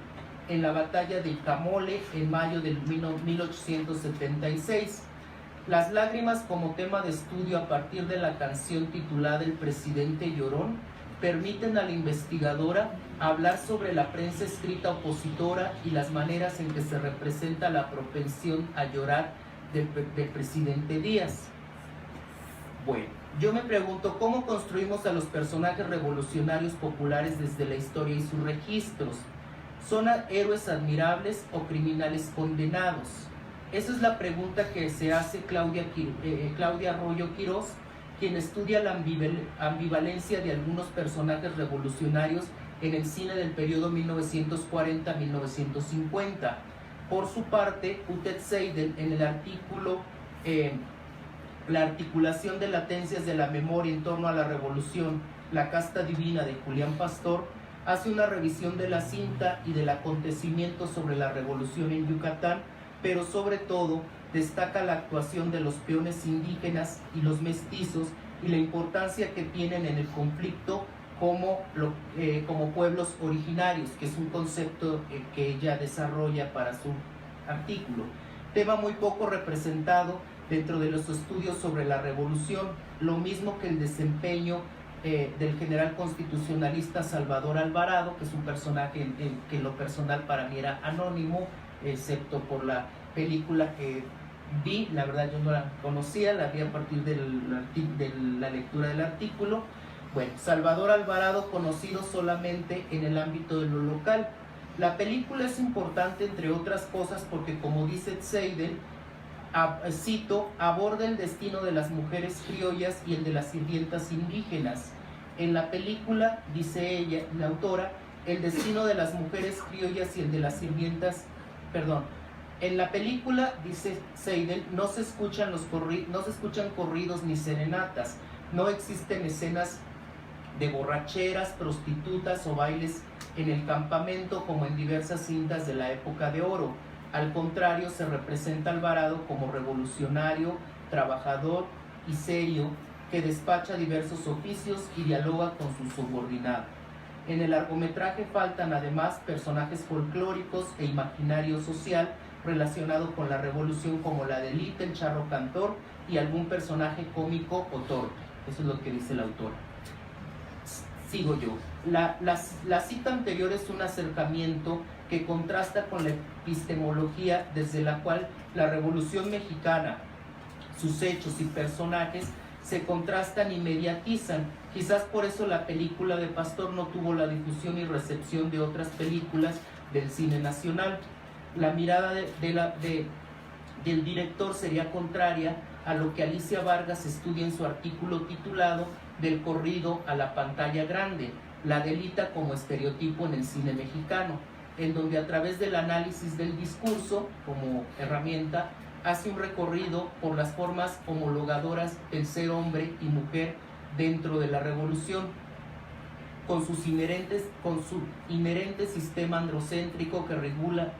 en la batalla de Icamole en mayo de 1876. Las lágrimas como tema de estudio a partir de la canción titulada El presidente llorón permiten a la investigadora hablar sobre la prensa escrita opositora y las maneras en que se representa la propensión a llorar del presidente Díaz. Bueno, yo me pregunto cómo construimos a los personajes revolucionarios populares desde la historia y sus registros. ¿Son héroes admirables o criminales condenados? Esa es la pregunta que se hace Claudia Arroyo Quirós, quien estudia la ambivalencia de algunos personajes revolucionarios en el cine del periodo 1940-1950. Por su parte, Ute Seidel, en el artículo La articulación de latencias de la memoria en torno a la revolución, la casta divina, de Julián Pastor, hace una revisión de la cinta y del acontecimiento sobre la revolución en Yucatán, pero sobre todo destaca la actuación de los peones indígenas y los mestizos y la importancia que tienen en el conflicto como pueblos originarios, que es un concepto que ella desarrolla para su artículo. Tema muy poco representado dentro de los estudios sobre la revolución, lo mismo que el desempeño del general constitucionalista Salvador Alvarado, que es un personaje que en lo personal para mí era anónimo, excepto por la película que vi. La verdad yo no la conocía, la vi a partir de la lectura del artículo. Bueno, Salvador Alvarado, conocido solamente en el ámbito de lo local. La película es importante, entre otras cosas, porque, como dice Seidel, cito, aborda el destino de las mujeres criollas y el de las sirvientas indígenas. En la película, dice ella, la autora, el destino de las mujeres criollas y el de las sirvientas, en la película, dice Seidel, no se escuchan corridos ni serenatas, no existen escenas de borracheras, prostitutas o bailes en el campamento como en diversas cintas de la Época de Oro. Al contrario, se representa a Alvarado como revolucionario, trabajador y serio, que despacha diversos oficios y dialoga con su subordinado. En el largometraje faltan además personajes folclóricos e imaginario social relacionado con la revolución, como la Delita, el charro cantor y algún personaje cómico o torpe. Eso es lo que dice la autora. Sigo yo. La cita anterior es un acercamiento que contrasta con la epistemología desde la cual la Revolución Mexicana, sus hechos y personajes se contrastan y mediatizan. Quizás por eso la película de Pastor no tuvo la difusión y recepción de otras películas del cine nacional. La mirada del director sería contraria a lo que Alicia Vargas estudia en su artículo titulado Del corrido a la pantalla grande, la Delita como estereotipo en el cine mexicano, en donde a través del análisis del discurso como herramienta hace un recorrido por las formas homologadoras del ser hombre y mujer dentro de la revolución, con su inherente sistema androcéntrico que regula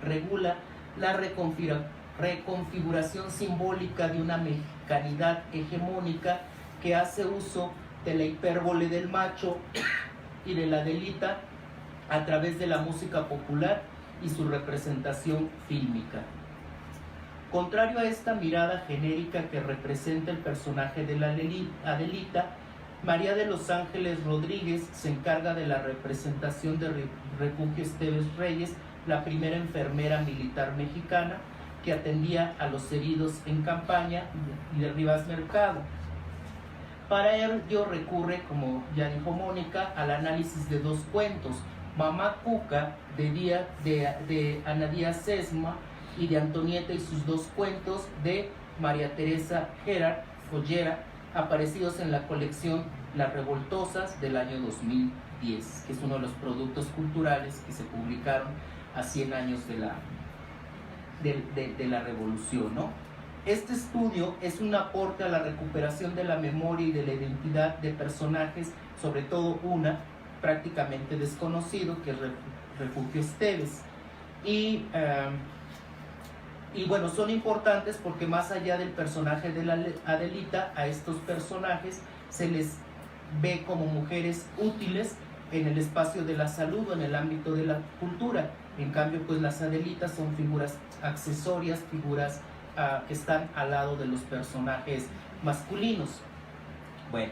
la reconfiguración simbólica de una mexicanidad hegemónica que hace uso de la hipérbole del macho y de la delita a través de la música popular y su representación fílmica. Contrario a esta mirada genérica que representa el personaje de la Adelita, María de los Ángeles Rodríguez se encarga de la representación de Refugio Esteves Reyes, la primera enfermera militar mexicana que atendía a los heridos en campaña, y de Rivas Mercado. Para ello recurre, como ya dijo Mónica, al análisis de dos cuentos, Mamá Cuca de Ana Díaz Sesma y de Antonieta y sus dos cuentos de María Teresa Joyera, aparecidos en la colección Las Revoltosas del año 2010, que es uno de los productos culturales que se publicaron a 100 años de la Revolución, ¿no? Este estudio es un aporte a la recuperación de la memoria y de la identidad de personajes, sobre todo una prácticamente desconocido, que es Refugio Esteves. Y bueno, son importantes porque más allá del personaje de la Adelita, a estos personajes se les ve como mujeres útiles en el espacio de la salud o en el ámbito de la cultura. En cambio, pues las Adelitas son figuras accesorias, figuras que están al lado de los personajes masculinos. Bueno,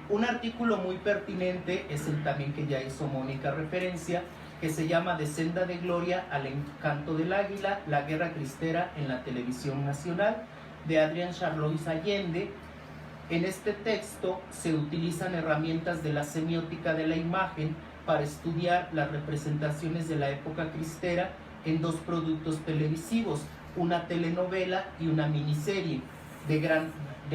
un artículo muy pertinente es el también que ya hizo Mónica referencia, que se llama De Senda de Gloria al Encanto del Águila, la Guerra Cristera en la Televisión Nacional, de Adrián Charlois Allende. En este texto se utilizan herramientas de la semiótica de la imagen para estudiar las representaciones de la época cristera en dos productos televisivos, una telenovela y una miniserie de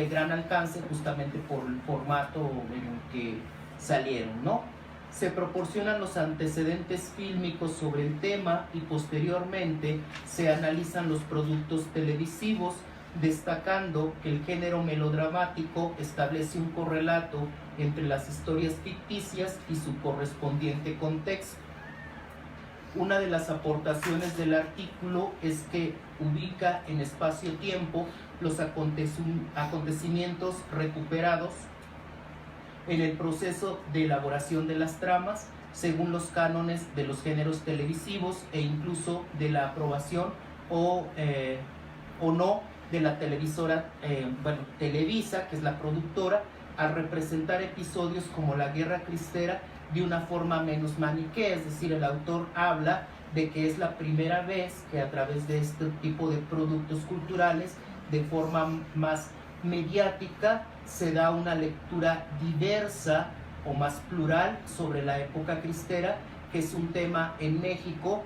gran alcance, justamente por el formato en el que salieron, ¿no? Se proporcionan los antecedentes fílmicos sobre el tema y posteriormente se analizan los productos televisivos, destacando que el género melodramático establece un correlato entre las historias ficticias y su correspondiente contexto. Una de las aportaciones del artículo es que ubica en espacio-tiempo los acontecimientos recuperados en el proceso de elaboración de las tramas según los cánones de los géneros televisivos e incluso de la aprobación o no de la televisora, Televisa, que es la productora, al representar episodios como la Guerra Cristera de una forma menos maniquea. Es decir, el autor habla de que es la primera vez que a través de este tipo de productos culturales, de forma más mediática, se da una lectura diversa o más plural sobre la época cristera, que es un tema en México,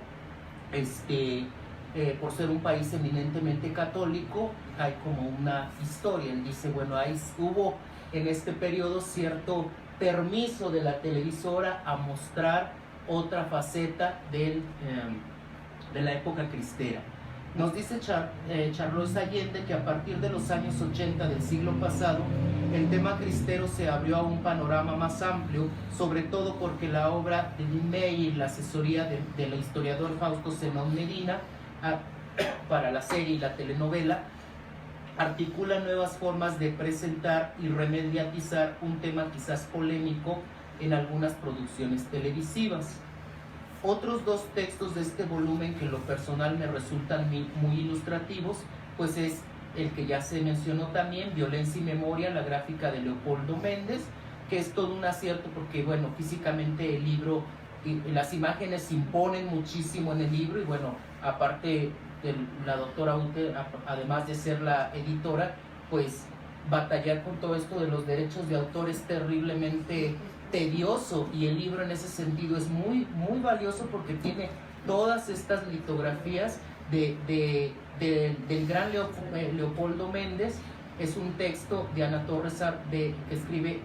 por ser un país eminentemente católico, hay como una historia. Él dice, bueno, ahí hubo en este periodo cierto permiso de la televisora a mostrar otra faceta de la época cristera. Nos dice Charlois Allende que a partir de los años 80 del siglo pasado, el tema cristero se abrió a un panorama más amplio, sobre todo porque la obra de Lin May y la asesoría del historiador Fausto Zenón Medina para la serie y la telenovela articula nuevas formas de presentar y remediatizar un tema quizás polémico en algunas producciones televisivas. Otros dos textos de este volumen que en lo personal me resultan muy ilustrativos, pues es el que ya se mencionó también, Violencia y Memoria, la gráfica de Leopoldo Méndez, que es todo un acierto porque, bueno, físicamente el libro, las imágenes se imponen muchísimo en el libro y, bueno, aparte la doctora Ute, además de ser la editora, pues batallar con todo esto de los derechos de autor es terriblemente tedioso, y el libro en ese sentido es muy valioso porque tiene todas estas litografías del gran Leopoldo Méndez. Es un texto de Ana Torres, que escribe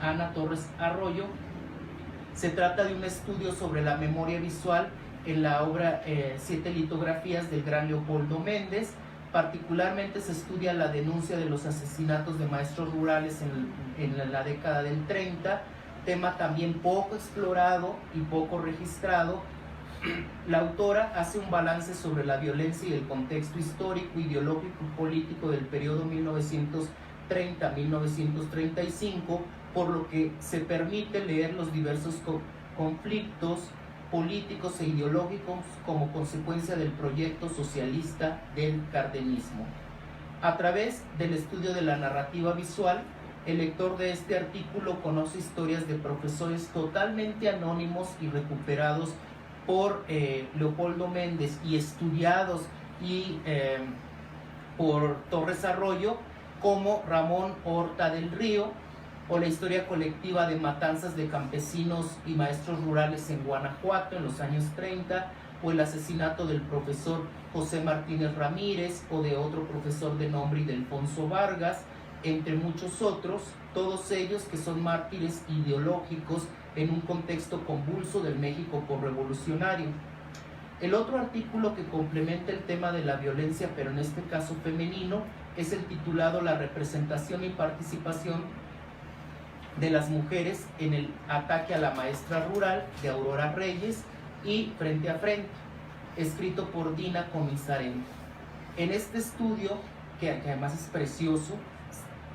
Ana Torres Arroyo. Se trata de un estudio sobre la memoria visual en la obra 7 litografías del gran Leopoldo Méndez. Particularmente se estudia la denuncia de los asesinatos de maestros rurales en la década del 30, tema también poco explorado y poco registrado. La autora hace un balance sobre la violencia y el contexto histórico, ideológico y político del periodo 1930-1935, por lo que se permite leer los diversos conflictos políticos e ideológicos como consecuencia del proyecto socialista del cardenismo. A través del estudio de la narrativa visual, el lector de este artículo conoce historias de profesores totalmente anónimos y recuperados por Leopoldo Méndez y estudiados por Torres Arroyo, como Ramón Horta del Río, o la historia colectiva de matanzas de campesinos y maestros rurales en Guanajuato en los años 30, o el asesinato del profesor José Martínez Ramírez o de otro profesor de nombre Ildefonso Vargas, entre muchos otros, todos ellos que son mártires ideológicos en un contexto convulso del México posrevolucionario. El otro artículo que complementa el tema de la violencia, pero en este caso femenino, es el titulado La representación y participación de las mujeres en el ataque a la maestra rural, de Aurora Reyes, y Frente a Frente, escrito por Dina Comisarén. En este estudio, que además es precioso,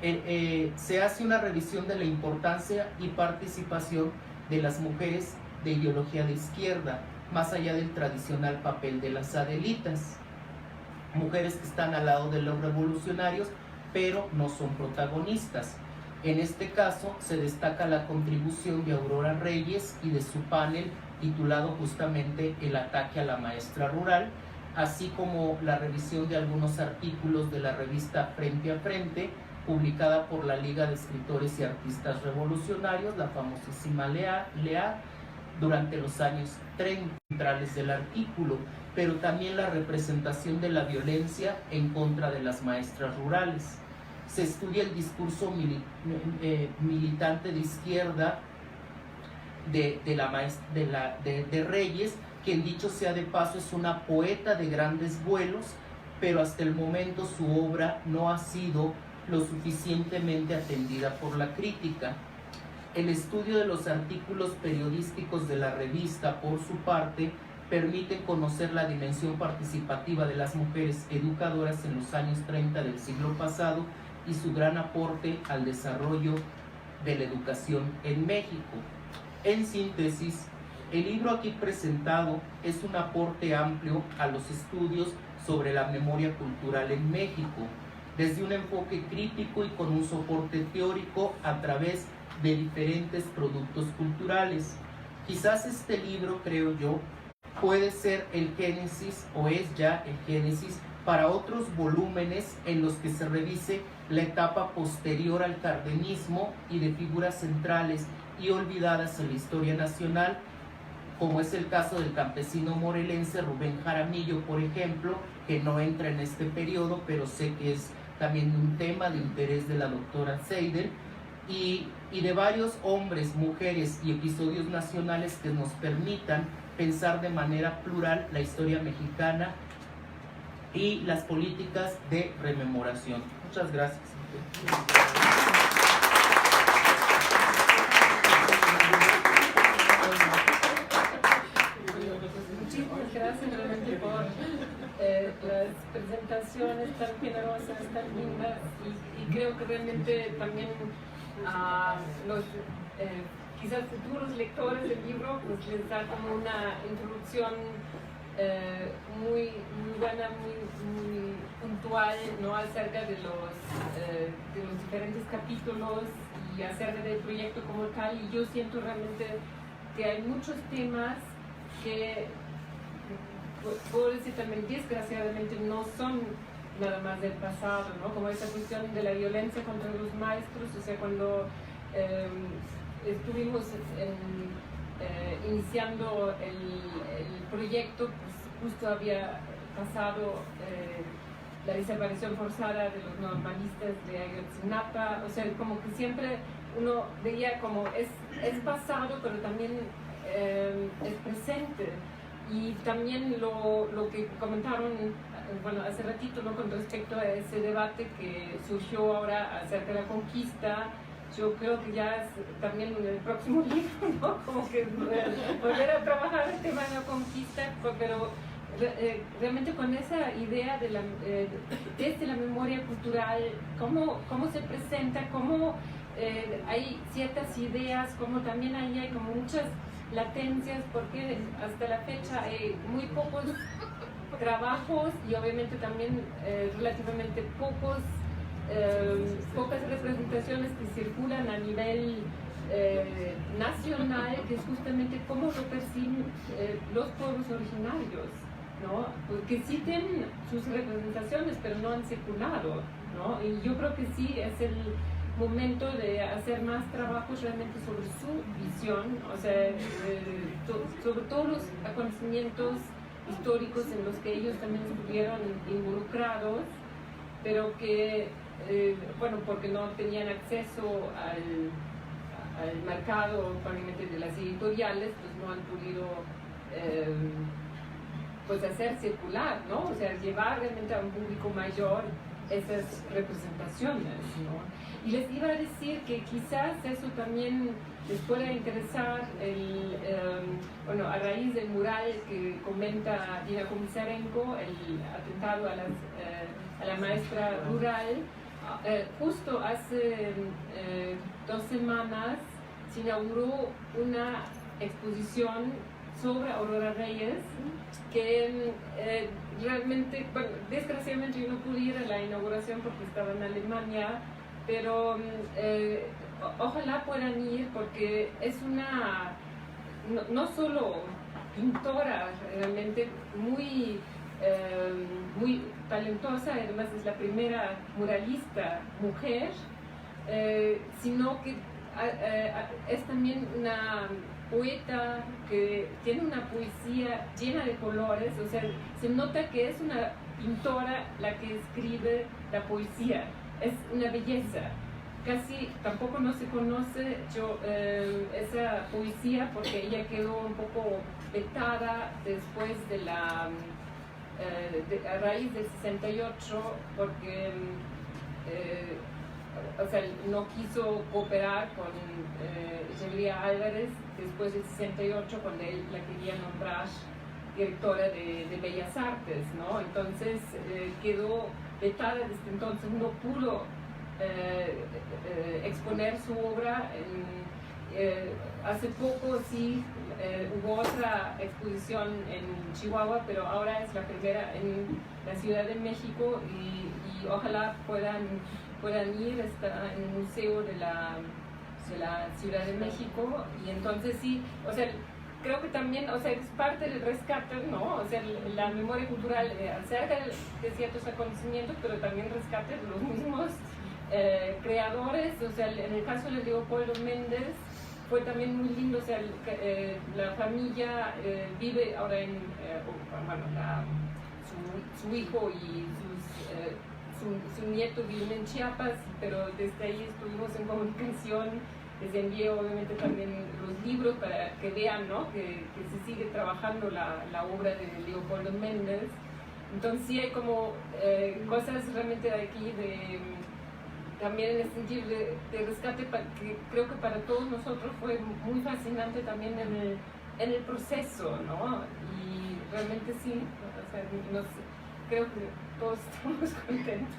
se hace una revisión de la importancia y participación de las mujeres de ideología de izquierda, más allá del tradicional papel de las adelitas, mujeres que están al lado de los revolucionarios, pero no son protagonistas. En este caso se destaca la contribución de Aurora Reyes y de su panel titulado justamente El ataque a la maestra rural, así como la revisión de algunos artículos de la revista Frente a Frente, publicada por la Liga de Escritores y Artistas Revolucionarios, la famosísima LEA, durante los años 30, centrales del artículo, pero también la representación de la violencia en contra de las maestras rurales. Se estudia el discurso militante de izquierda de Reyes, quien dicho sea de paso es una poeta de grandes vuelos, pero hasta el momento su obra no ha sido lo suficientemente atendida por la crítica. El estudio de los artículos periodísticos de la revista, por su parte, permite conocer la dimensión participativa de las mujeres educadoras en los años 30 del siglo pasado y su gran aporte al desarrollo de la educación en México. En síntesis, el libro aquí presentado es un aporte amplio a los estudios sobre la memoria cultural en México, desde un enfoque crítico y con un soporte teórico a través de diferentes productos culturales. Quizás este libro, creo yo, puede ser el génesis o es ya el génesis para otros volúmenes en los que se revise la etapa posterior al cardenismo y de figuras centrales y olvidadas en la historia nacional, como es el caso del campesino morelense Rubén Jaramillo, por ejemplo, que no entra en este periodo, pero sé que es también un tema de interés de la doctora Seidel, y de varios hombres, mujeres y episodios nacionales que nos permitan pensar de manera plural la historia mexicana y las políticas de rememoración. Muchas gracias. Muchísimas gracias realmente por las presentaciones tan generosas, tan lindas, y creo que realmente también quizás futuros lectores del libro pues les da como una introducción muy buena, muy puntual, ¿no?, acerca de los diferentes capítulos y acerca del proyecto como tal. Y yo siento realmente que hay muchos temas que, puedo decir también, desgraciadamente no son nada más del pasado, ¿no? Como esa cuestión de la violencia contra los maestros. O sea, cuando estuvimos iniciando el proyecto, pues justo había pasado la desaparición forzada de los normalistas de Ayotzinapa. O sea, como que siempre uno veía como es pasado, pero también es presente. Y también lo que comentaron, bueno, hace ratito, ¿no?, con respecto a ese debate que surgió ahora acerca de la conquista. Yo creo que ya es también en el próximo libro, ¿no?, como que volver a trabajar el tema de la conquista, pero realmente con esa idea desde la memoria cultural, cómo se presenta, cómo hay ciertas ideas, como también ahí hay como muchas latencias, porque hasta la fecha hay muy pocos trabajos y obviamente también relativamente pocas representaciones que circulan a nivel nacional, que es justamente cómo lo perciben los pueblos originarios, ¿no? Porque sí tienen sus representaciones, pero no han circulado, ¿no? Y yo creo que sí es el momento de hacer más trabajos realmente sobre su visión, o sea, sobre todos los acontecimientos históricos en los que ellos también estuvieron involucrados, pero que, bueno, porque no tenían acceso al mercado probablemente de las editoriales, pues no han podido pues hacer circular, ¿no? O sea, llevar realmente a un público mayor esas representaciones, ¿no? Y les iba a decir que quizás eso también les pueda interesar, bueno, a raíz del mural que comenta Dina Komisarenko, el atentado a la maestra rural. Justo hace 2 semanas se inauguró una exposición sobre Aurora Reyes, que realmente, bueno, desgraciadamente yo no pude ir a la inauguración porque estaba en Alemania, pero ojalá puedan ir porque es una, no solo pintora, realmente muy talentosa, además es la primera muralista mujer, sino que es también una poeta que tiene una poesía llena de colores, o sea, se nota que es una pintora la que escribe la poesía, es una belleza. Casi tampoco no se conoce esa poesía porque ella quedó un poco vetada después de a raíz del 68, porque o sea, no quiso cooperar con Julia Álvarez después del 68, cuando él la quería nombrar directora de Bellas Artes, ¿no? Entonces quedó vetada desde entonces, no pudo exponer su obra. Hace poco sí hubo otra exposición en Chihuahua, pero ahora es la primera en la Ciudad de México y ojalá puedan ir, está en el Museo de la Ciudad de México. Y entonces sí, o sea, creo que también, o sea, es parte del rescate, ¿no? O sea, la memoria cultural acerca de ciertos acontecimientos, pero también rescate de los mismos creadores. O sea, en el caso de Leopoldo Méndez fue también muy lindo, o sea, la familia vive ahora bueno, su hijo y su nieto viven en Chiapas, pero desde ahí estuvimos en comunicación. Les envié obviamente también los libros para que vean, ¿no? que se sigue trabajando la obra de Leopoldo Méndez. Entonces sí hay como cosas realmente de aquí, también en el sentido de rescate, que creo que para todos nosotros fue muy fascinante también en el proceso, ¿no? Y realmente sí, o sea, creo que todos estamos contentos.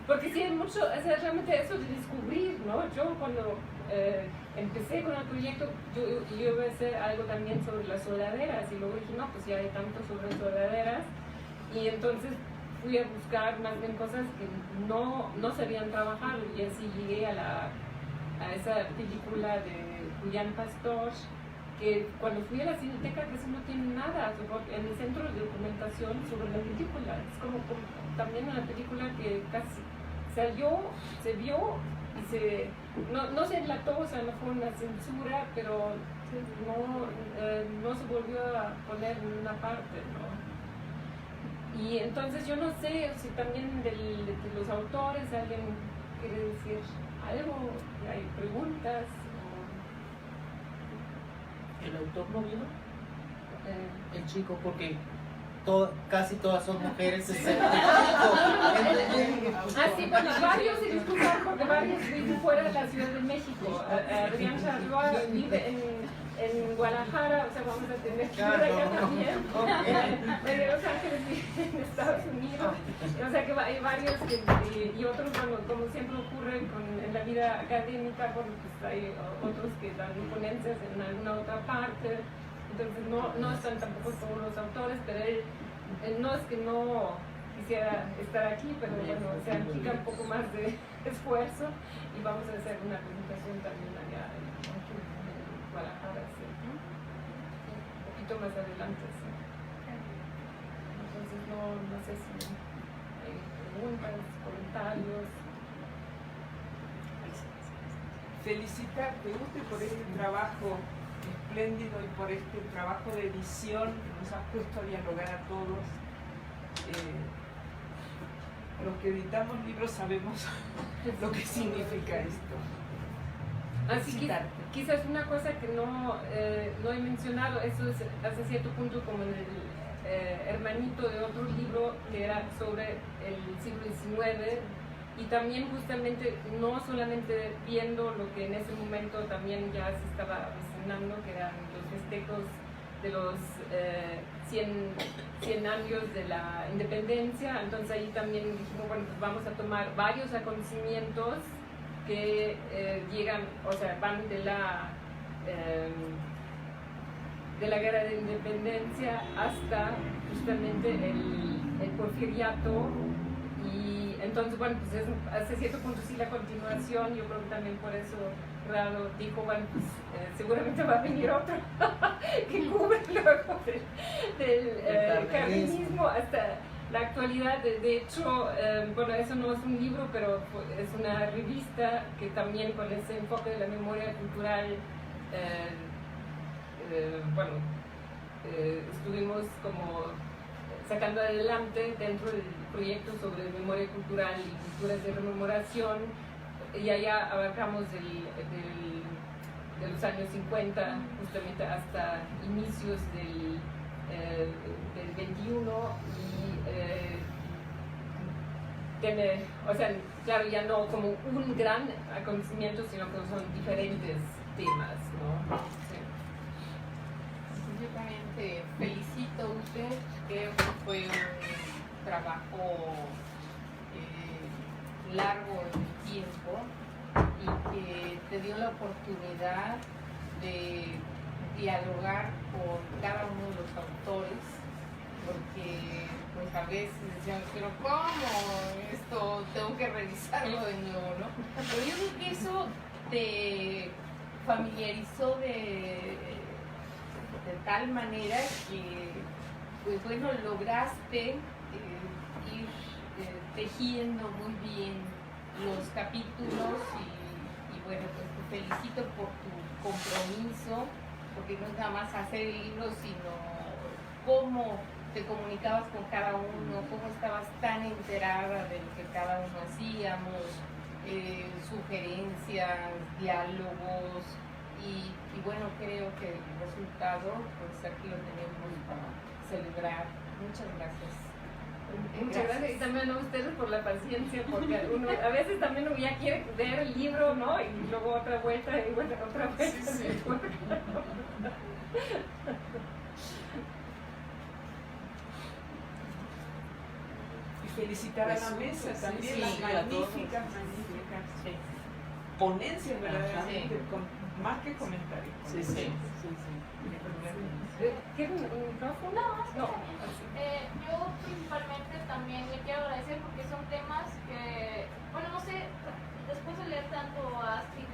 Porque sí hay mucho, o sea, realmente eso de descubrir, ¿no? Yo cuando empecé con el proyecto, yo iba a hacer algo también sobre las soldaderas, y luego dije, no, pues ya hay tanto sobre soldaderas, y entonces fui a buscar más bien cosas que no se habían trabajado, y así llegué a esa película de Julián Pastor, que cuando fui a la Cineteca casi no tiene nada en el centro de documentación sobre la película. Es como también una película que casi salió, se vio y no se enlató, o sea, no fue una censura, pero no se volvió a poner en una parte, ¿no? Y entonces yo no sé si también de los autores alguien quiere decir algo, hay preguntas. ¿El autor no vino? El chico, porque casi todas son mujeres, excepto el chico. Sí, bueno, varios se disculpan porque varios viven fuera de la Ciudad de México. Adrián Charlois vive en Guadalajara, o sea, vamos a tener que ir Claro, allá también. ok. De Los Ángeles y en Estados Unidos. O sea que hay varios y otros, bueno, como siempre ocurre en la vida académica, bueno, pues hay otros que dan ponencias en alguna otra parte. Entonces no están tampoco todos los autores, pero él no es que no quisiera estar aquí, pero bueno, se implica un poco más de esfuerzo y vamos a hacer una presentación también allá en Guadalajara, sí. Un poquito más adelante, sí. Entonces no sé si hay preguntas, comentarios. Felicitarte, Ute, por este trabajo espléndido y por este trabajo de edición que nos has puesto a dialogar a todos. Los que editamos libros sabemos lo que significa esto. Así que quizás una cosa que no he mencionado, eso es hasta cierto punto como en el hermanito de otro libro que era sobre el siglo XIX, y también justamente no solamente viendo lo que en ese momento también ya se estaba avecinando, que eran los festejos de los 100 años de la independencia. Entonces ahí también dijimos, bueno, pues vamos a tomar varios acontecimientos que llegan, o sea, van de la guerra de independencia hasta justamente el porfiriato. Y entonces, bueno, pues hasta cierto punto sí la continuación. Yo creo que también por eso Rado dijo, bueno, pues seguramente va a venir otro que cubre luego del cardenismo hasta la actualidad. De hecho, bueno, eso no es un libro, pero es una revista que también con ese enfoque de la memoria cultural, bueno, estuvimos como sacando adelante dentro del proyecto sobre memoria cultural y culturas de rememoración, y allá abarcamos de los años 50 justamente hasta inicios del 21, y tiene, o sea, claro, ya no como un gran acontecimiento, sino que son diferentes temas, ¿no? Sí. Yo también te felicito, Ute. Creo que fue un trabajo largo en tiempo y que te dio la oportunidad de dialogar con cada uno de los autores, porque pues a veces decían, pero ¿cómo? Esto tengo que revisarlo de nuevo, ¿no? Pero yo creo que eso te familiarizó de tal manera que, pues bueno, lograste ir tejiendo muy bien los capítulos y bueno, pues te felicito por tu compromiso, porque no es nada más hacer el libro, sino cómo te comunicabas con cada uno, cómo estabas tan enterada de lo que cada uno hacíamos, sugerencias, diálogos. Y bueno, creo que el resultado, pues aquí lo tenemos para celebrar. Muchas gracias. Muchas gracias, y también a ustedes por la paciencia, porque uno a veces también uno ya quiere ver el libro, ¿no? Y luego otra vuelta, y bueno, otra vuelta. Sí, sí. Y felicitar a la mesa también, las magníficas ponencias, verdaderamente, con más que comentarios. ¿Quieren un micrófono? No. Yo principalmente también le quiero agradecer porque son temas que, bueno, no sé, después de leer tanto a Astrid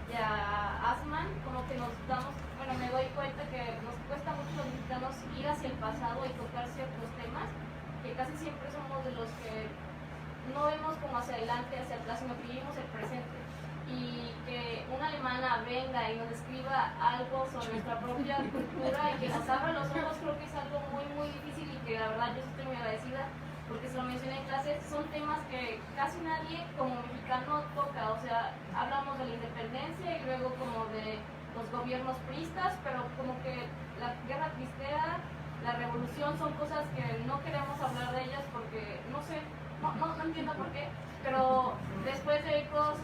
y a Asman, como que nos damos, bueno, me doy cuenta que nos cuesta mucho a los mexicanos ir hacia el pasado y tocar ciertos temas, que casi siempre somos de los que no vemos como hacia adelante, hacia atrás, sino que vivimos el presente. Y que una alemana venga y nos escriba algo sobre nuestra propia cultura y que nos abra los ojos, creo que es algo muy, muy difícil, y que la verdad yo estoy muy agradecida porque se lo mencioné en clase. Son temas que casi nadie como mexicano toca, o sea, hablamos de la independencia y luego como de los gobiernos priistas, pero como que la guerra cristera, la revolución, son cosas que no queremos hablar de ellas porque, no sé, no entiendo por qué, pero después de todos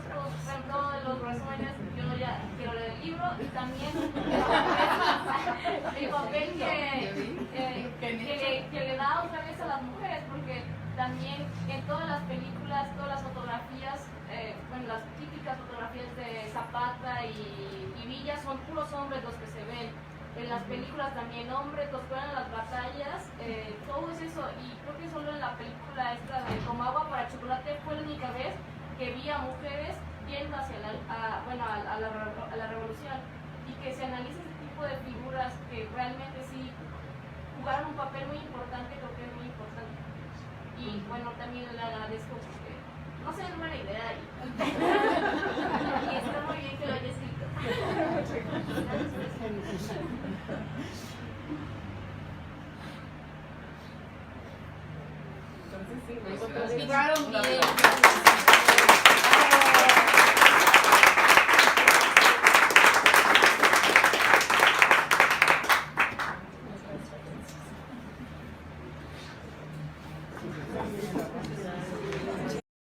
los resúmenes, yo ya quiero leer el libro y también el papel que le da otra vez a las mujeres, porque también en todas las películas, todas las fotografías, bueno, las típicas fotografías de Zapata y Villa son puros hombres los que se ven. En las películas también hombres, los que van a las batallas, todo es eso. Y creo que solo en la película esta de Como agua para chocolate fue la única vez que vi a mujeres yendo hacia a la revolución. Y que se analice este tipo de figuras que realmente sí jugaron un papel muy importante, creo que es muy importante. Y bueno, también le agradezco porque no sé, es buena idea y está muy bien que lo haya escrito. Entonces, sí, Jugaron bien.